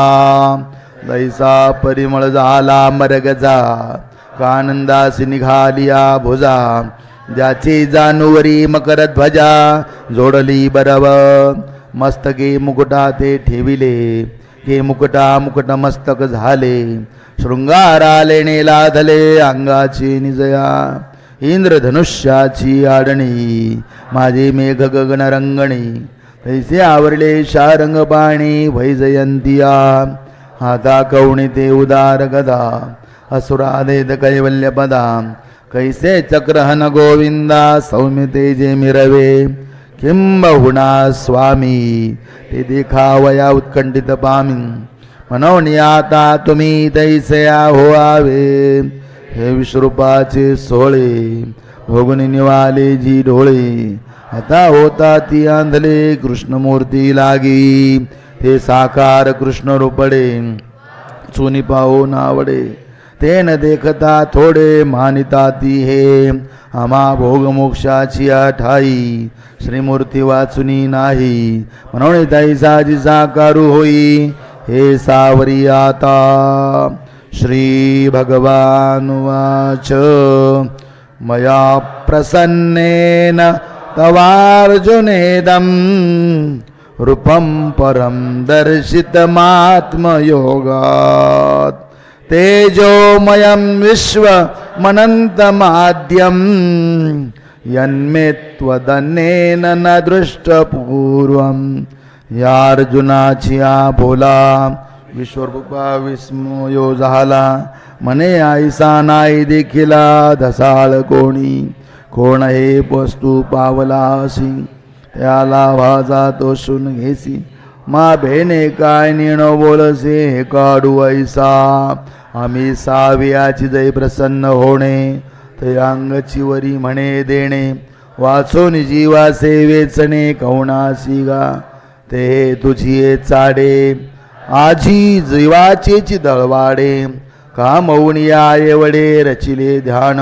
दैसा परिमळ झाला मरगजा कानंदासी निघालिया भुजा ज्याची जानुवरी मकर ध्वजा जोडली बरव मस्तके मुकुटा ते ठेविले हे मुकुट मस्तक झाले शृंगाराले लाधले अंगाची निजया इंद्रधनुष्याची आडणी माझे मेघ गगन रंगणी तैसे आवरले शारंग पाणी वैजयंतिया हाता कवणी ते उदार गदा असुरादेत कैवल्य पदा कैसे चक्रहन गोविंदा सौम्य तेजे मिरवे किंबहुना स्वामी ते देखावया उत्कंठित पामी म्हणून आता तुम्ही तैसया होआवे हे विश्वरूपाचे सोळे भोगून निवाले जी डोळे आता होता ती आंधले कृष्णमूर्ती लागी ते साकार कृष्ण रूपडे चुनी पाहून आवडे ते न देखता थोडे मानिता ती हे आम्हा भोगमोक्षाची ठाई श्रीमूर्ती वाचुनी नाही म्हणून तैसाची साकारू होई हे सावरी आता श्री भगवान वाच मया प्रसन्नेन तवार्जुनेदं रूपं परं दर्शितमात्मयोगात् तेजोमयं विश्वमनन्तमाद्यं यन्मे त्वदन्येन न दृष्टपूर्वं यार्जुनाची बोला विश्वरूपा विस्मयो झाला मने आईसा नाही देखिला धसाळ कोणी कोण हे वस्तू पावला असी त्याला वाजा तो सुन घेसी मा भेने काय निणो बोलसे हे काढू ऐसा आम्ही सावियाची जय प्रसन्न होणे ते अंगची वरी म्हणे देणे वाचून जीवा सेवेचणे कवणासी गा ते तुझी चाडे आजी जीवाचेची दळवाडे कामवून आयवडे रचिले ध्यान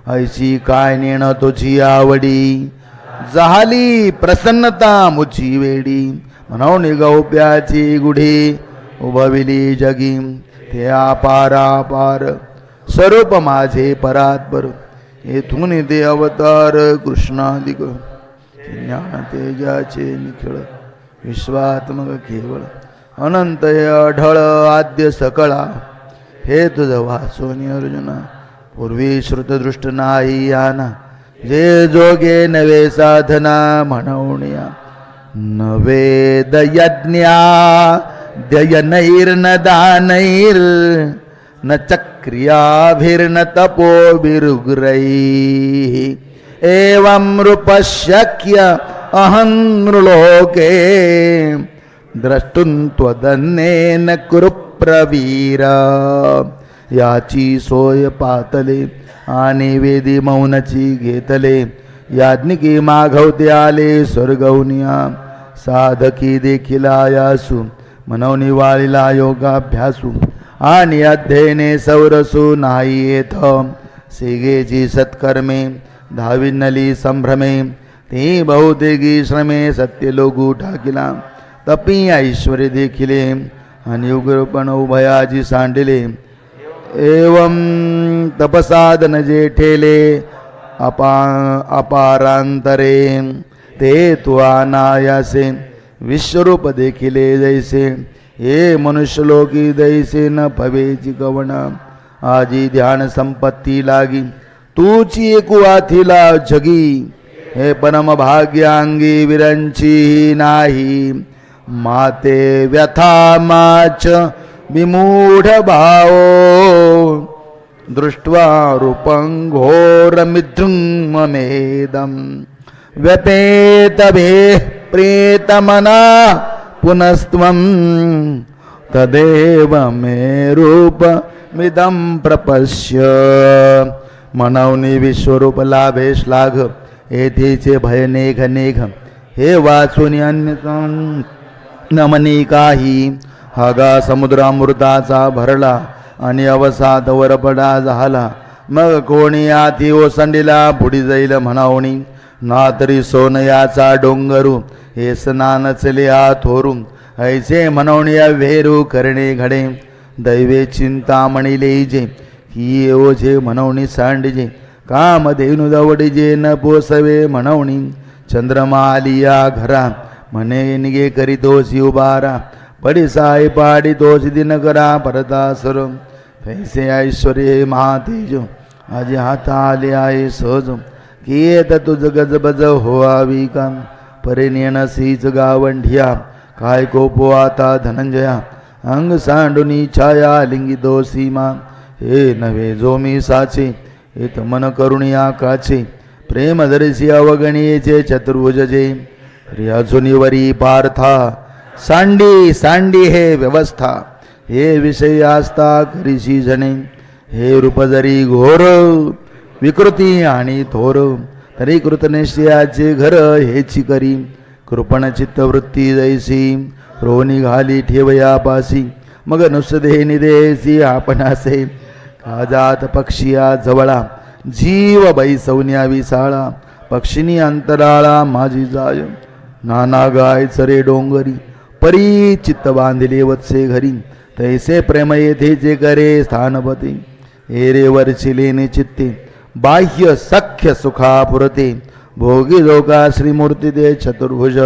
ऐशी काय नेण तुझी आवडी झाली प्रसन्नता मुची वेडी म्हणून गौप्याची गुढी उभविली जगी ते अपार स्वरूप माझे परात्पर येथून ते अवतार कृष्णादिक ज्ञान तेजाचे निखळ विश्वात्मक केवळ अनंत अढळ आद्य सकळा हे तुझ वाचोनी अर्जुना पूर्वी श्रुतदृष्ट नाही याना जे जोगे नवे साधना म्हणवण्या नवे दयज्ञा दयनैर्न दानैर न चक्रियाभिर्न तपोभिरुग्रैः एवं रूपशक्य अहं नृलोके द्रष्टुं त्वदन्येन कुरु प्रवीर याची सोय पातले आणि वेदी मौनाची घेतले याज्ञिकी माघवते आले स्वर्गवनिया साधकी देखील आयासू मनवनी वाळीला योगाभ्यासू आणि अध्ययने सौरसू नाही येथ सेगेची सत्कर्मे धाविनली संभ्रमे ते बहुतेकी श्रमे सत्य लोगू ठाकिला तपी ऐश्वर्य देखिले आणि उग्रपण उभयाची सांडिले एवं तपसाधन जे ठेले अपारांतरे ते तू अनायासे विश्वरूप देखिले जैसे हे मनुष्यलोकी दैसे न भवेची गवना आजी ध्यान संपत्ती लागी तूची कुवाथिला जगी हे परम भाग्यांगी विरंची नाही माते व्यथा माच विमूढ भाव दृष्ट्वा रूपं घोरमिदृङ्ममेदं व्यपेतभे प्रेतमना पुनस्त्वं तदेव मे रूपमिदं प्रपश्य मनवनी विश्वरूप लाभे श्लाघ येथेचे भय नेघ नेघ हे वाचून अन्य नमनी काही हागा समुद्रामृताचा भरला आणि अवसाद वरपडा झाला मग कोणी आधी ओसंडीला बुडी जाईल म्हणावणी ना तरी सोनयाचा डोंगरू हे स्नान चले थोरून ऐसे म्हणवणी वेरू करणे घडे दैवे चिंतामणी लेजे ही ओझे म्हणवणी सांडिजे कामधेनु दवडीजे न पोसवे म्हणवणी चंद्रमा आलिया घरा म्हणे निगे करीतोसी उबारा पडी साई पाडी तोच दिन करा परतासर पैसे ऐश्वर्य महातेज आज हाता आले आहे सहज कियेत तुझ गजबज होवावी का परिनियन सीच गावंढिया काय कोपो आता धनंजया अंग सांडुनी छाया लिंगी दोसीमा हे नवे जो मी साचे हे मन करुणिया काचे प्रेम दर्शी अवगणीचे चतुर्भुजजे रियाजुनीवरी पार्था सांडी सांडी हे व्यवस्था हे विषय आस्था करीशी जणे हे रूप जरी घोर विकृती आणि थोर तरी कृतनिश्चयाचे घर हेची करी कृपण चित्तवृत्ती जैसी रोनी घाली ठेवयापासी मग नुसदे निदेसी आपणासे काजात पक्षिया जवळा जीव बैसवण्या विसाळा पक्षिनी अंतराळा माझी जाय नाना गाय चरे डोंगरी परी चित्त बांधिले वत्से घरी तैसे प्रेम येथेचे करे स्थानपती एरे वरचिले चित्ते बाह्य सख्य सुखा पुरते भोगी जोगा श्रीमूर्ती ते चतुर्भुज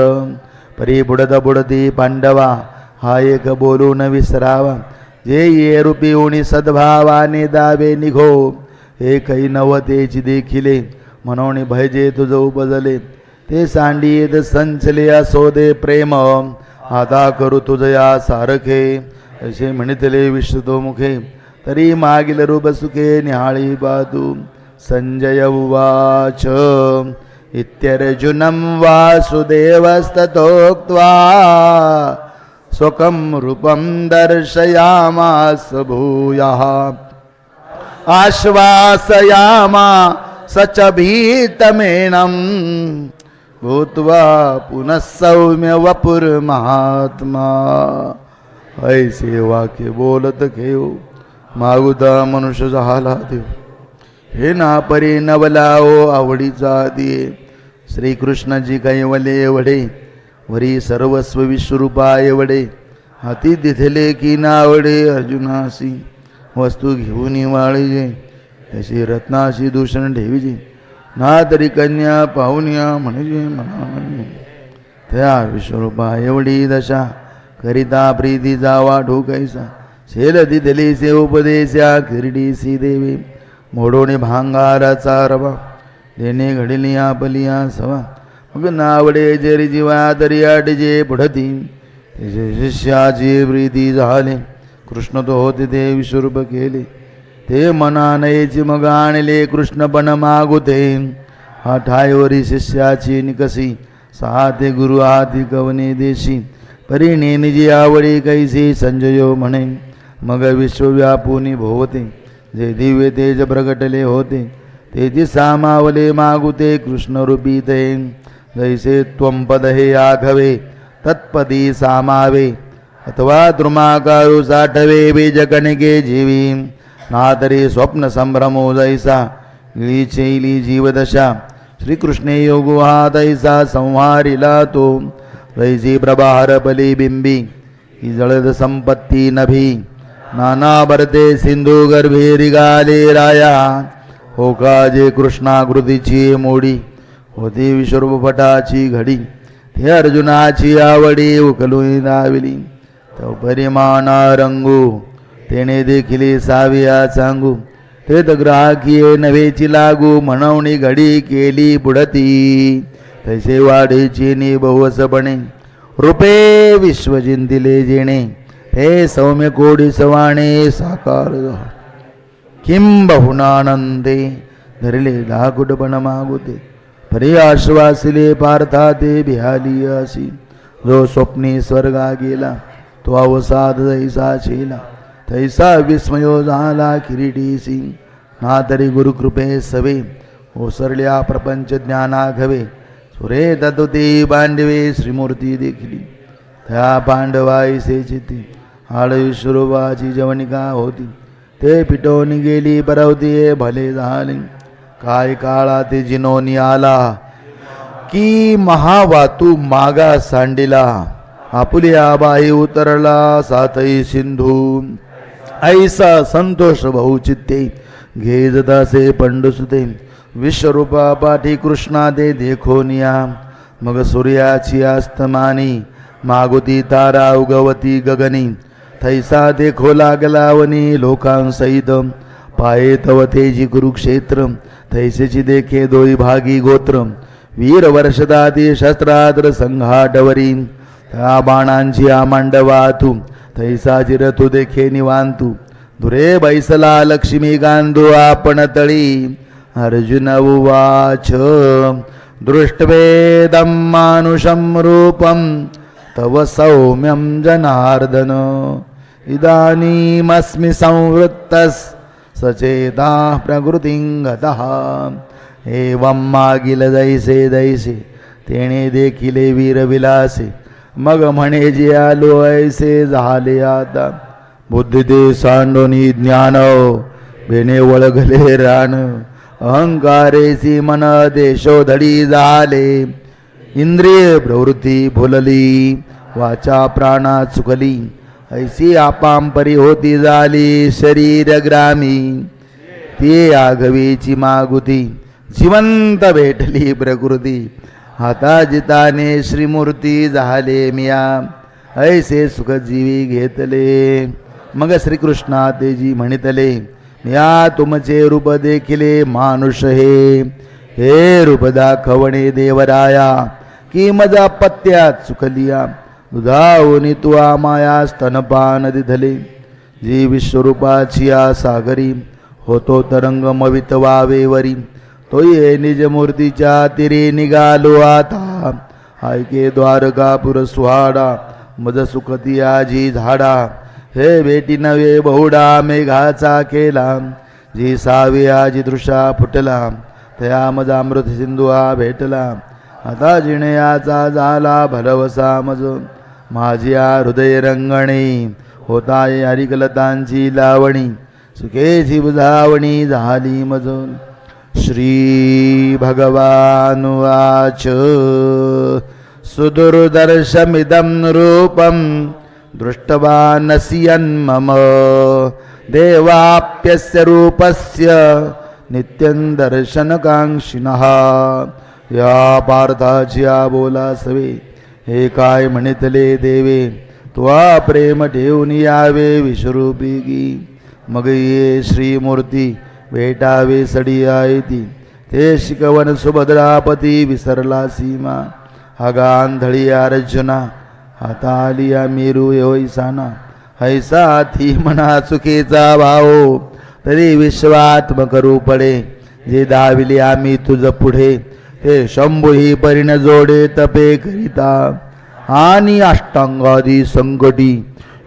परी बुडत बुडती पांडवा हा एक बोलून विसरावा जे ये रूपी उणी सद्भावाने दावे निघो हे काही नवतेची देखिले म्हणून भयजे तुझ उपजले ते सांडीत संचले असोदे प्रेम आता करू तुझया सारखे असे म्हणितले विश्रुतो मुखे तरी मागील रूप सुखे निहाळी बादू संजय उवाच इत्यर्जुनं वासुदेवस्ततोक्त्वा स्वकं रूपं दर्शयामास भूयः आश्वासयामा सच भीतमेनं भूत्वा पुनः सौम्य वपुर महात्मा ऐसे वाक्य बोलत घेऊ मागुता मनुष्य झाला देव हे ना परी नवलाओ आवडीचा दिये श्रीकृष्णजी कैवले एवढे वरी सर्वस्व विश्वरूपा एवढे हाती दिथले की नावडे अर्जुनासी वस्तू घेऊन वाळीजे तशी रत्नाशी दूषण ठेवीजे ना तरी कन्या पाहुण्या म्हणजे म्हणा त्या विश्वरूपा एवढी दशा करिता प्रीतीचा वाढू कैसा शेल दिथली से उपदेशा किरडीसी देवी मोडोने भांगाराचा रवा देणे घडलिया पलिया सवा मग नावडे जरी जीवा तरी आटजे पुढती त्याचे शिष्याची प्रीती झाले कृष्ण तो होते ते विश्वरूप केले ते मना नयेची मग आणले कृष्णपण मागुते हा ठायवरी शिष्याची निकसी सहा ते गुरु हाती कवने देशी परिणे निजी आवडी कैसी संजयो म्हणे मग विश्वव्यापुनी भोवते जे दिव्य तेज प्रगटले होते तेजी सामावले मागुते कृष्णरूपी ते जैसे त्वंपद हे आघवे तत्पदी सामावे अथवा द्रुमाकारू साठवे बीजकणिके जीवी नातरी स्वप्न संभ्रमो जैसा गिळीचैली जीवदशा श्रीकृष्णे योगो हा तैसा संहारिला तो जैसी प्रभार बली बिंबी ही जळद संपत्ती नभी नाना भरते सिंधू गर्भे रिगाले राया हो का जे कृष्णाकृतीची मोडी होती विश्वरूपपटाची घडी हे अर्जुनाची आवडी उकलून दाविली तो परिमाणा रंगू तेने देखिले साविया सांगू ते तर ग्राहकीये नव्हेची लागू म्हणवणी घडी केली बुडती तैसे वाढीची नि बहुवसपणे रूपे विश्वजिंतिले जेणे हे सौम्य कोडी सवाणे साकार किं बहुनानंदे धरले लाकुटपण मागुते परी आश्वासिले पार्था ते बिहाली असी जो स्वप्नी स्वर्गा गेला तो अवसाद जैसा शेला तैसा विस्मयो झाला किरीटीसी ना तरी गुरुकृपे सवे ओसरल्या प्रपंच ज्ञानाघवे सुरे तत्वते पांडवे श्रीमूर्ती देखिली त्या पांडवाईसे चिती हाड विश्वरूपाची जवनिका होती ते पिटवून गेली परवती भले झाले काय काळा ते जिनोनी आला की महावातू मागा सांडिला आपुल्या बाई उतरला सातई सिंधू ऐसा संतोष बहुचित्ते घेजदासे पंडुसुते विश्वरूपा पाठी कृष्णा दे देखोनिया मग सूर्याची अस्तमानी मागुती तारा उगवती गगनी थैसा देखो लागलावनी लोकांसहित पाये तव तेजी कुरुक्षेत्र थैसेची देखे दोई भागी गोत्र वीर वर्षदाती शस्त्राद्र संघाटवरी त्या बाणांची आमांडवातू थैसा जिरतू देखे निवांतू धुरे बैसला लक्ष्मी गांधू आपण तळी अर्जुन उवाच दृष्ट्वेदं मानुषं रूपं तव सौम्यं जनार्दन इदानीमस्मि संवृत्तस् सचेता प्रकृतिं गतः एवं मागिल दैसे दैसे तेणे देखिले वीरविलासे मग म्हणे जे आलो ऐसे झाले आता बुद्धी ते सांडोनी ज्ञान बेने वळगले रान अहंकारेसी मन देशोधडी झाले इंद्रिय प्रवृत्ती भुलली वाचा प्राणा चुकली ऐसी आपांपरी होती झाली शरीर ग्रामी ती आघवीची मागुती जिवंत भेटली प्रकृती हाता जिताने श्रीमूर्ती झाले मिया ऐसे सुखजीवी घेतले मग श्रीकृष्णा तेजी म्हणितले या तुमचे रूप देखिले मानुष हे रूप दाखवणे देवराया की मजा पत्त्यात चुकलिया दुधावनी तुआ माया स्तनपान दिधले जी विश्वरूपाची या सागरी होतो तरंग मवितवावेवरी तो ये निज मूर्तीच्या तिरे निघालो आता ऐके द्वारकापुर सुहाडा मज सुखती आजी झाडा हे बेटी नवे बहुडा मेघाचा केला जी सावे आजी दृशा फुटला त्या मजा अमृत सिंधुआ भेटला आता जिणयाचा झाला भरवसा मज माझ्या हृदय रंगणी होता हरिकलतांची लावणी सुखेची बुधावणी झाली मज श्री भगवानुवाच सुदुर्दर्शमिदं रूपं दृष्टवानसि यन्मम देवाप्यस्य रूपस्य नित्यं दर्शनकांक्षिणः या पार्थाची बोला सवे हे काय म्हणितले देवे तुआ प्रेम ठेवून यावे विश्वरूपी की मग ये श्रीमूर्ती भेटावे सडी आयती ते शिकवन सुभद्रापती विसरला सीमा हगांधळी अर्जुना हातालिया मेरू योईसाना हैसा थी मना चुकीचा भाव तरी विश्वात्मक रूपडे जे दाविले आम्ही तुझ पुढे ते शंभू ही परिण जोडे तपे करिता आणि अष्टांगादी संकटी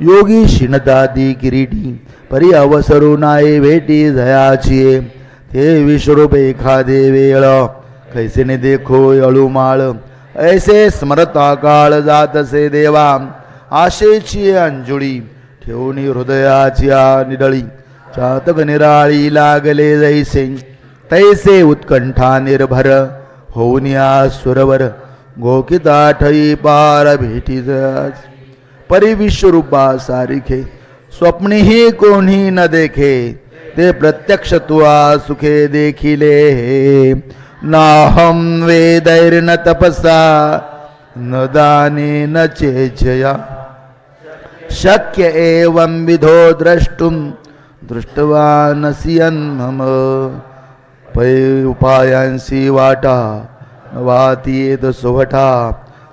योगी शिनदादी किरीटी परी अवसरू नाये भेटी जयाची ते विश्वरूप एखादे वेळ कैसे ने देखो अळुमाळ ऐसे स्मरता काळ जातसे देवा आशेची अंजुळी ठेवणी हृदयाची निडळी चातक निराळी लागले जैसे तैसे उत्कंठा निर्भर होऊन या सुरवर गोकिता ठई पार भेटी परी विश्वरूपा सारिखे स्वप्नीही कोणी न देखे ते प्रत्यक्ष तुआ सुखे देखिले नाहम वेदैर्न तपसा न दाने न चेच्छया शक्य एवं विधो द्रष्टुम दृष्टवानसि यन्मम पै उपायांसी वाटा वाती येत सोहटा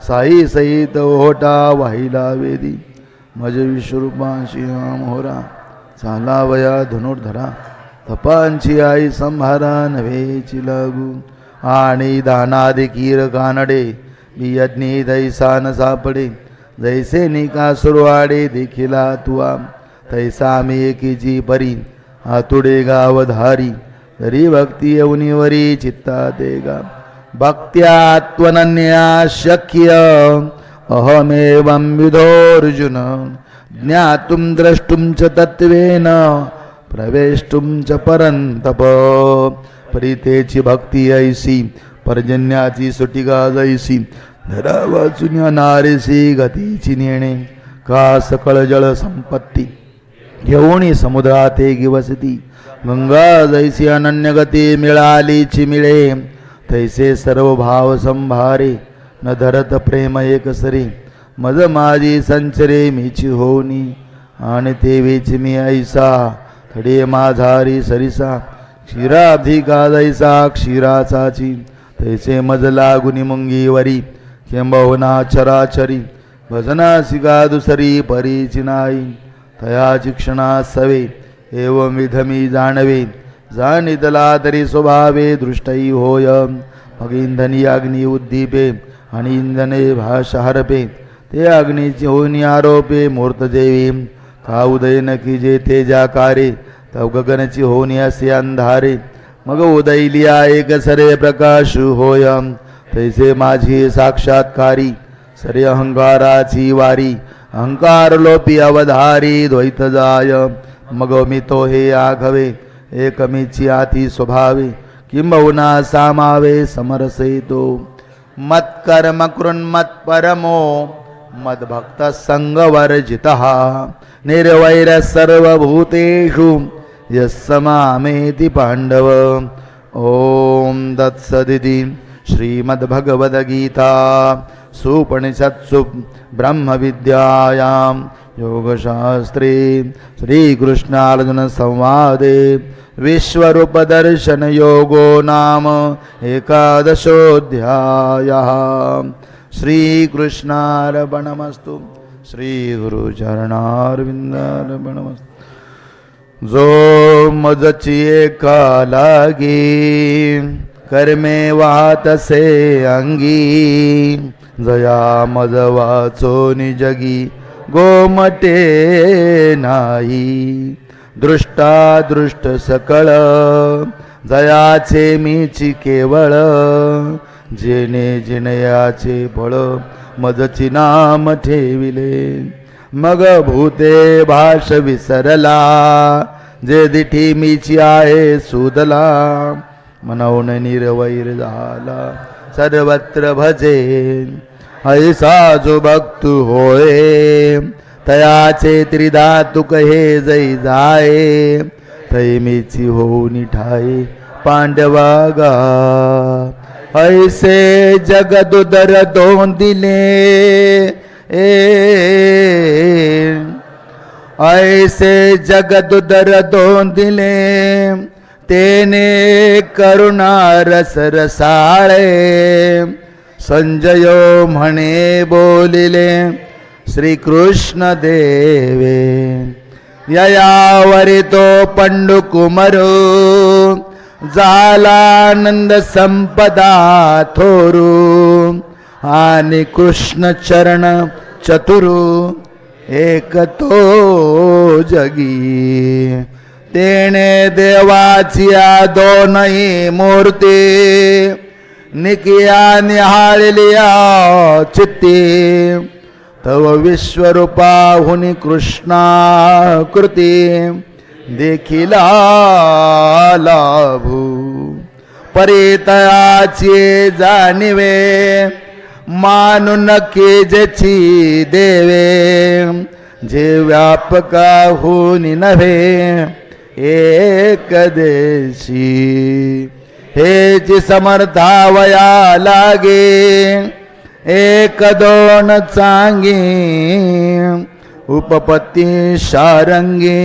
साई सहित ओहटा वाहिला वेदी मज विश्वरूपांशी मोहरा चाला वया धनुर्धरा तपांची आई संहारा नव्हेची लागू आणि दानादि कीर कानडे बियज्ञी दैसा न सापडे जैसे निकासुरवाडे देखिला तुआ तैसा मी एकीची परी आतुडे गावधारी तरी भक्ती यवनीवरी चित्ता देगा भक्त्यात्वनन्या शक्य अहमेवं विधोर्जुन ज्ञातुं द्रष्टुं च तत्त्वेन प्रवेष्टुं च परन्तप परितेची भक्ती ऐसी पर्जन्याची सुटिका जैसी धरा वाचून नारेसी गतीची नेणे का सकळ जळ संपत्ती घेऊणी समुद्रात एक वसती गंगा जैसी अनन्य गती मिळालीची मिळे तैसे सर्व भाव संभारे न धरत प्रेम एकसरी मज माझी संचरे मीची होनी आणि तेवीच मी ऐसा थडे माझारी सरिसा क्षीराब्धिका जैसा क्षीराचाची तैसे मज लागुनी मुंगीवरी किंबहुना चराचरी भजनासिका दुसरी परीची नाही तयाची क्षणा सवे एवं विधमी जाणवे जाणितला तरी स्वभावे दृष्टई होय मग इंधनी अग्नी उद्दीपे आणि इंधने भाषा हरपे ते अग्नीची होनी आरोपे मूर्त देवी का उदय न की जे तेजाकारे तव गगनची होनी असे अंधारे मग उदयलिया एक सरे प्रकाश होय तैसे माझी साक्षात्कारी सरे अहंकाराची वारी अहंकार लोपी अवधारी द्वैत जाय मग मी तो हे आघवे एकमीची आती स्वभावे किंबहुना सामावे समरसे तो मत्कर्म कृन्मत् परमो मद्भक्त संगवर्जितः निर्वैर सर्वभूतेषु यस्समामेति पांडव ओम तत्सदिति श्रीमद्भगवद्गीता सुपनिषत्सु ब्रह्मविद्यायां योगशास्त्रे श्रीकृष्णार्जुन संवादे विश्वरूपदर्शन योगो नाम एकादशोऽध्यायः श्रीकृष्णार्पणमस्तु श्रीगुरुचरणारविन्दार्पणमस्तु जो मजची एका लागी कर्मे वातसे अंगी जया मज वाचो निजगी गोमटे नाही दृष्टा दृष्ट सकळ जयाचे मीची केवळ जेने जिनयाचे फळ मजची नाम ठेविले मग भूते भाष विसरला जे दिठी मीची आहे सुदला मनवून निर्वैर झाला सर्वत्र भजे ऐसा जो भक्त होय तयाचे त्रिधातुक हे जै जाये तैमेची होऊनी ठाई पांडवागा ऐसे जगदुदर दोन दिले ऐसे जगदुदर दोन दिले तेने करुणा रस रसाळे संजयो म्हणे बोलिले श्रीकृष्ण देवे ययावरी तो पंडू कुमरो झालानंद संपदा थोरू आणि कृष्ण चरण चतुरू एक तो जगी तेने देवाची दोनही मूर्ती निकिया निहाळलिया चित्ती तव विश्वरूपा हुनी कृष्णाकृती देखिला लाभू परितयाची जाणिवे मानून की जेची देवे जे व्यापका हुनी नव्हे एक देशी हेची समर्थावया लागे एक दोन चांगी उपपत्ती शारंगी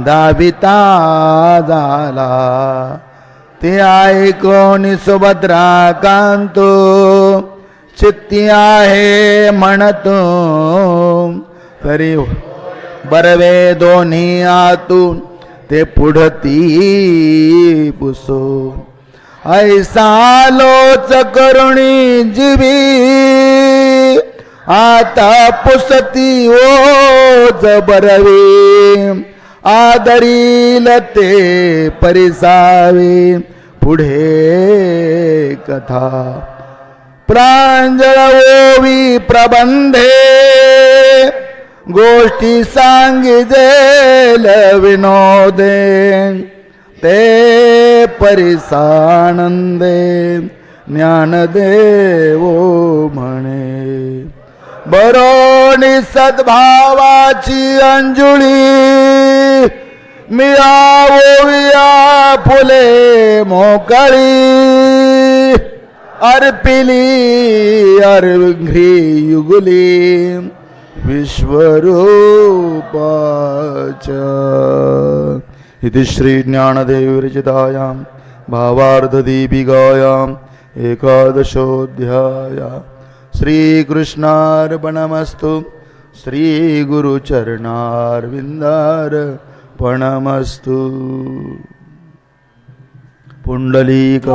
दाविता झाला ते ऐकोनी सुभद्रा कांतो चित्ती आहे म्हणतो तरी बरवे दोन्ही आतून ते पुढती पुसो ऐसा लोच करुणी जीवी आता पुसती ओज बरवी आदरील ते परिसावे पुढे कथा प्रांजळ ओवी प्रबंधे गोष्टी सांगिजेल विनोदे ते परिसानंदे ज्ञानदेवो म्हणे बरोणी सद्भावाची अंजुळी मिळावोया फुले मोकळी अर्पिली अर्घ्री युगुली विश्वरूपाच इति श्री ज्ञानदेव विरचितायां भावार्धदीपिकायाम् एकादशोऽध्याय श्रीकृष्णार्पणमस्तु श्रीगुरुचरणारविन्दार्पणमस्तु पुंडलीक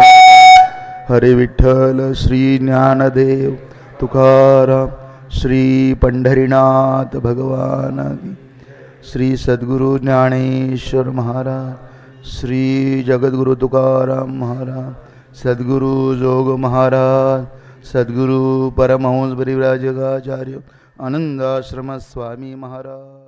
हरि विठ्ठल श्री ज्ञानदेव तुकाराम श्री पंढरीनाथ भगवान की श्री सद्गुरु ज्ञानेश्वर महाराज श्री जगद्गुरु तुकाराम महाराज सद्गुरु जोग महाराज सद्गुरु परमहंस परिव्राजकाचार्य आनंदाश्रम स्वामी महाराज।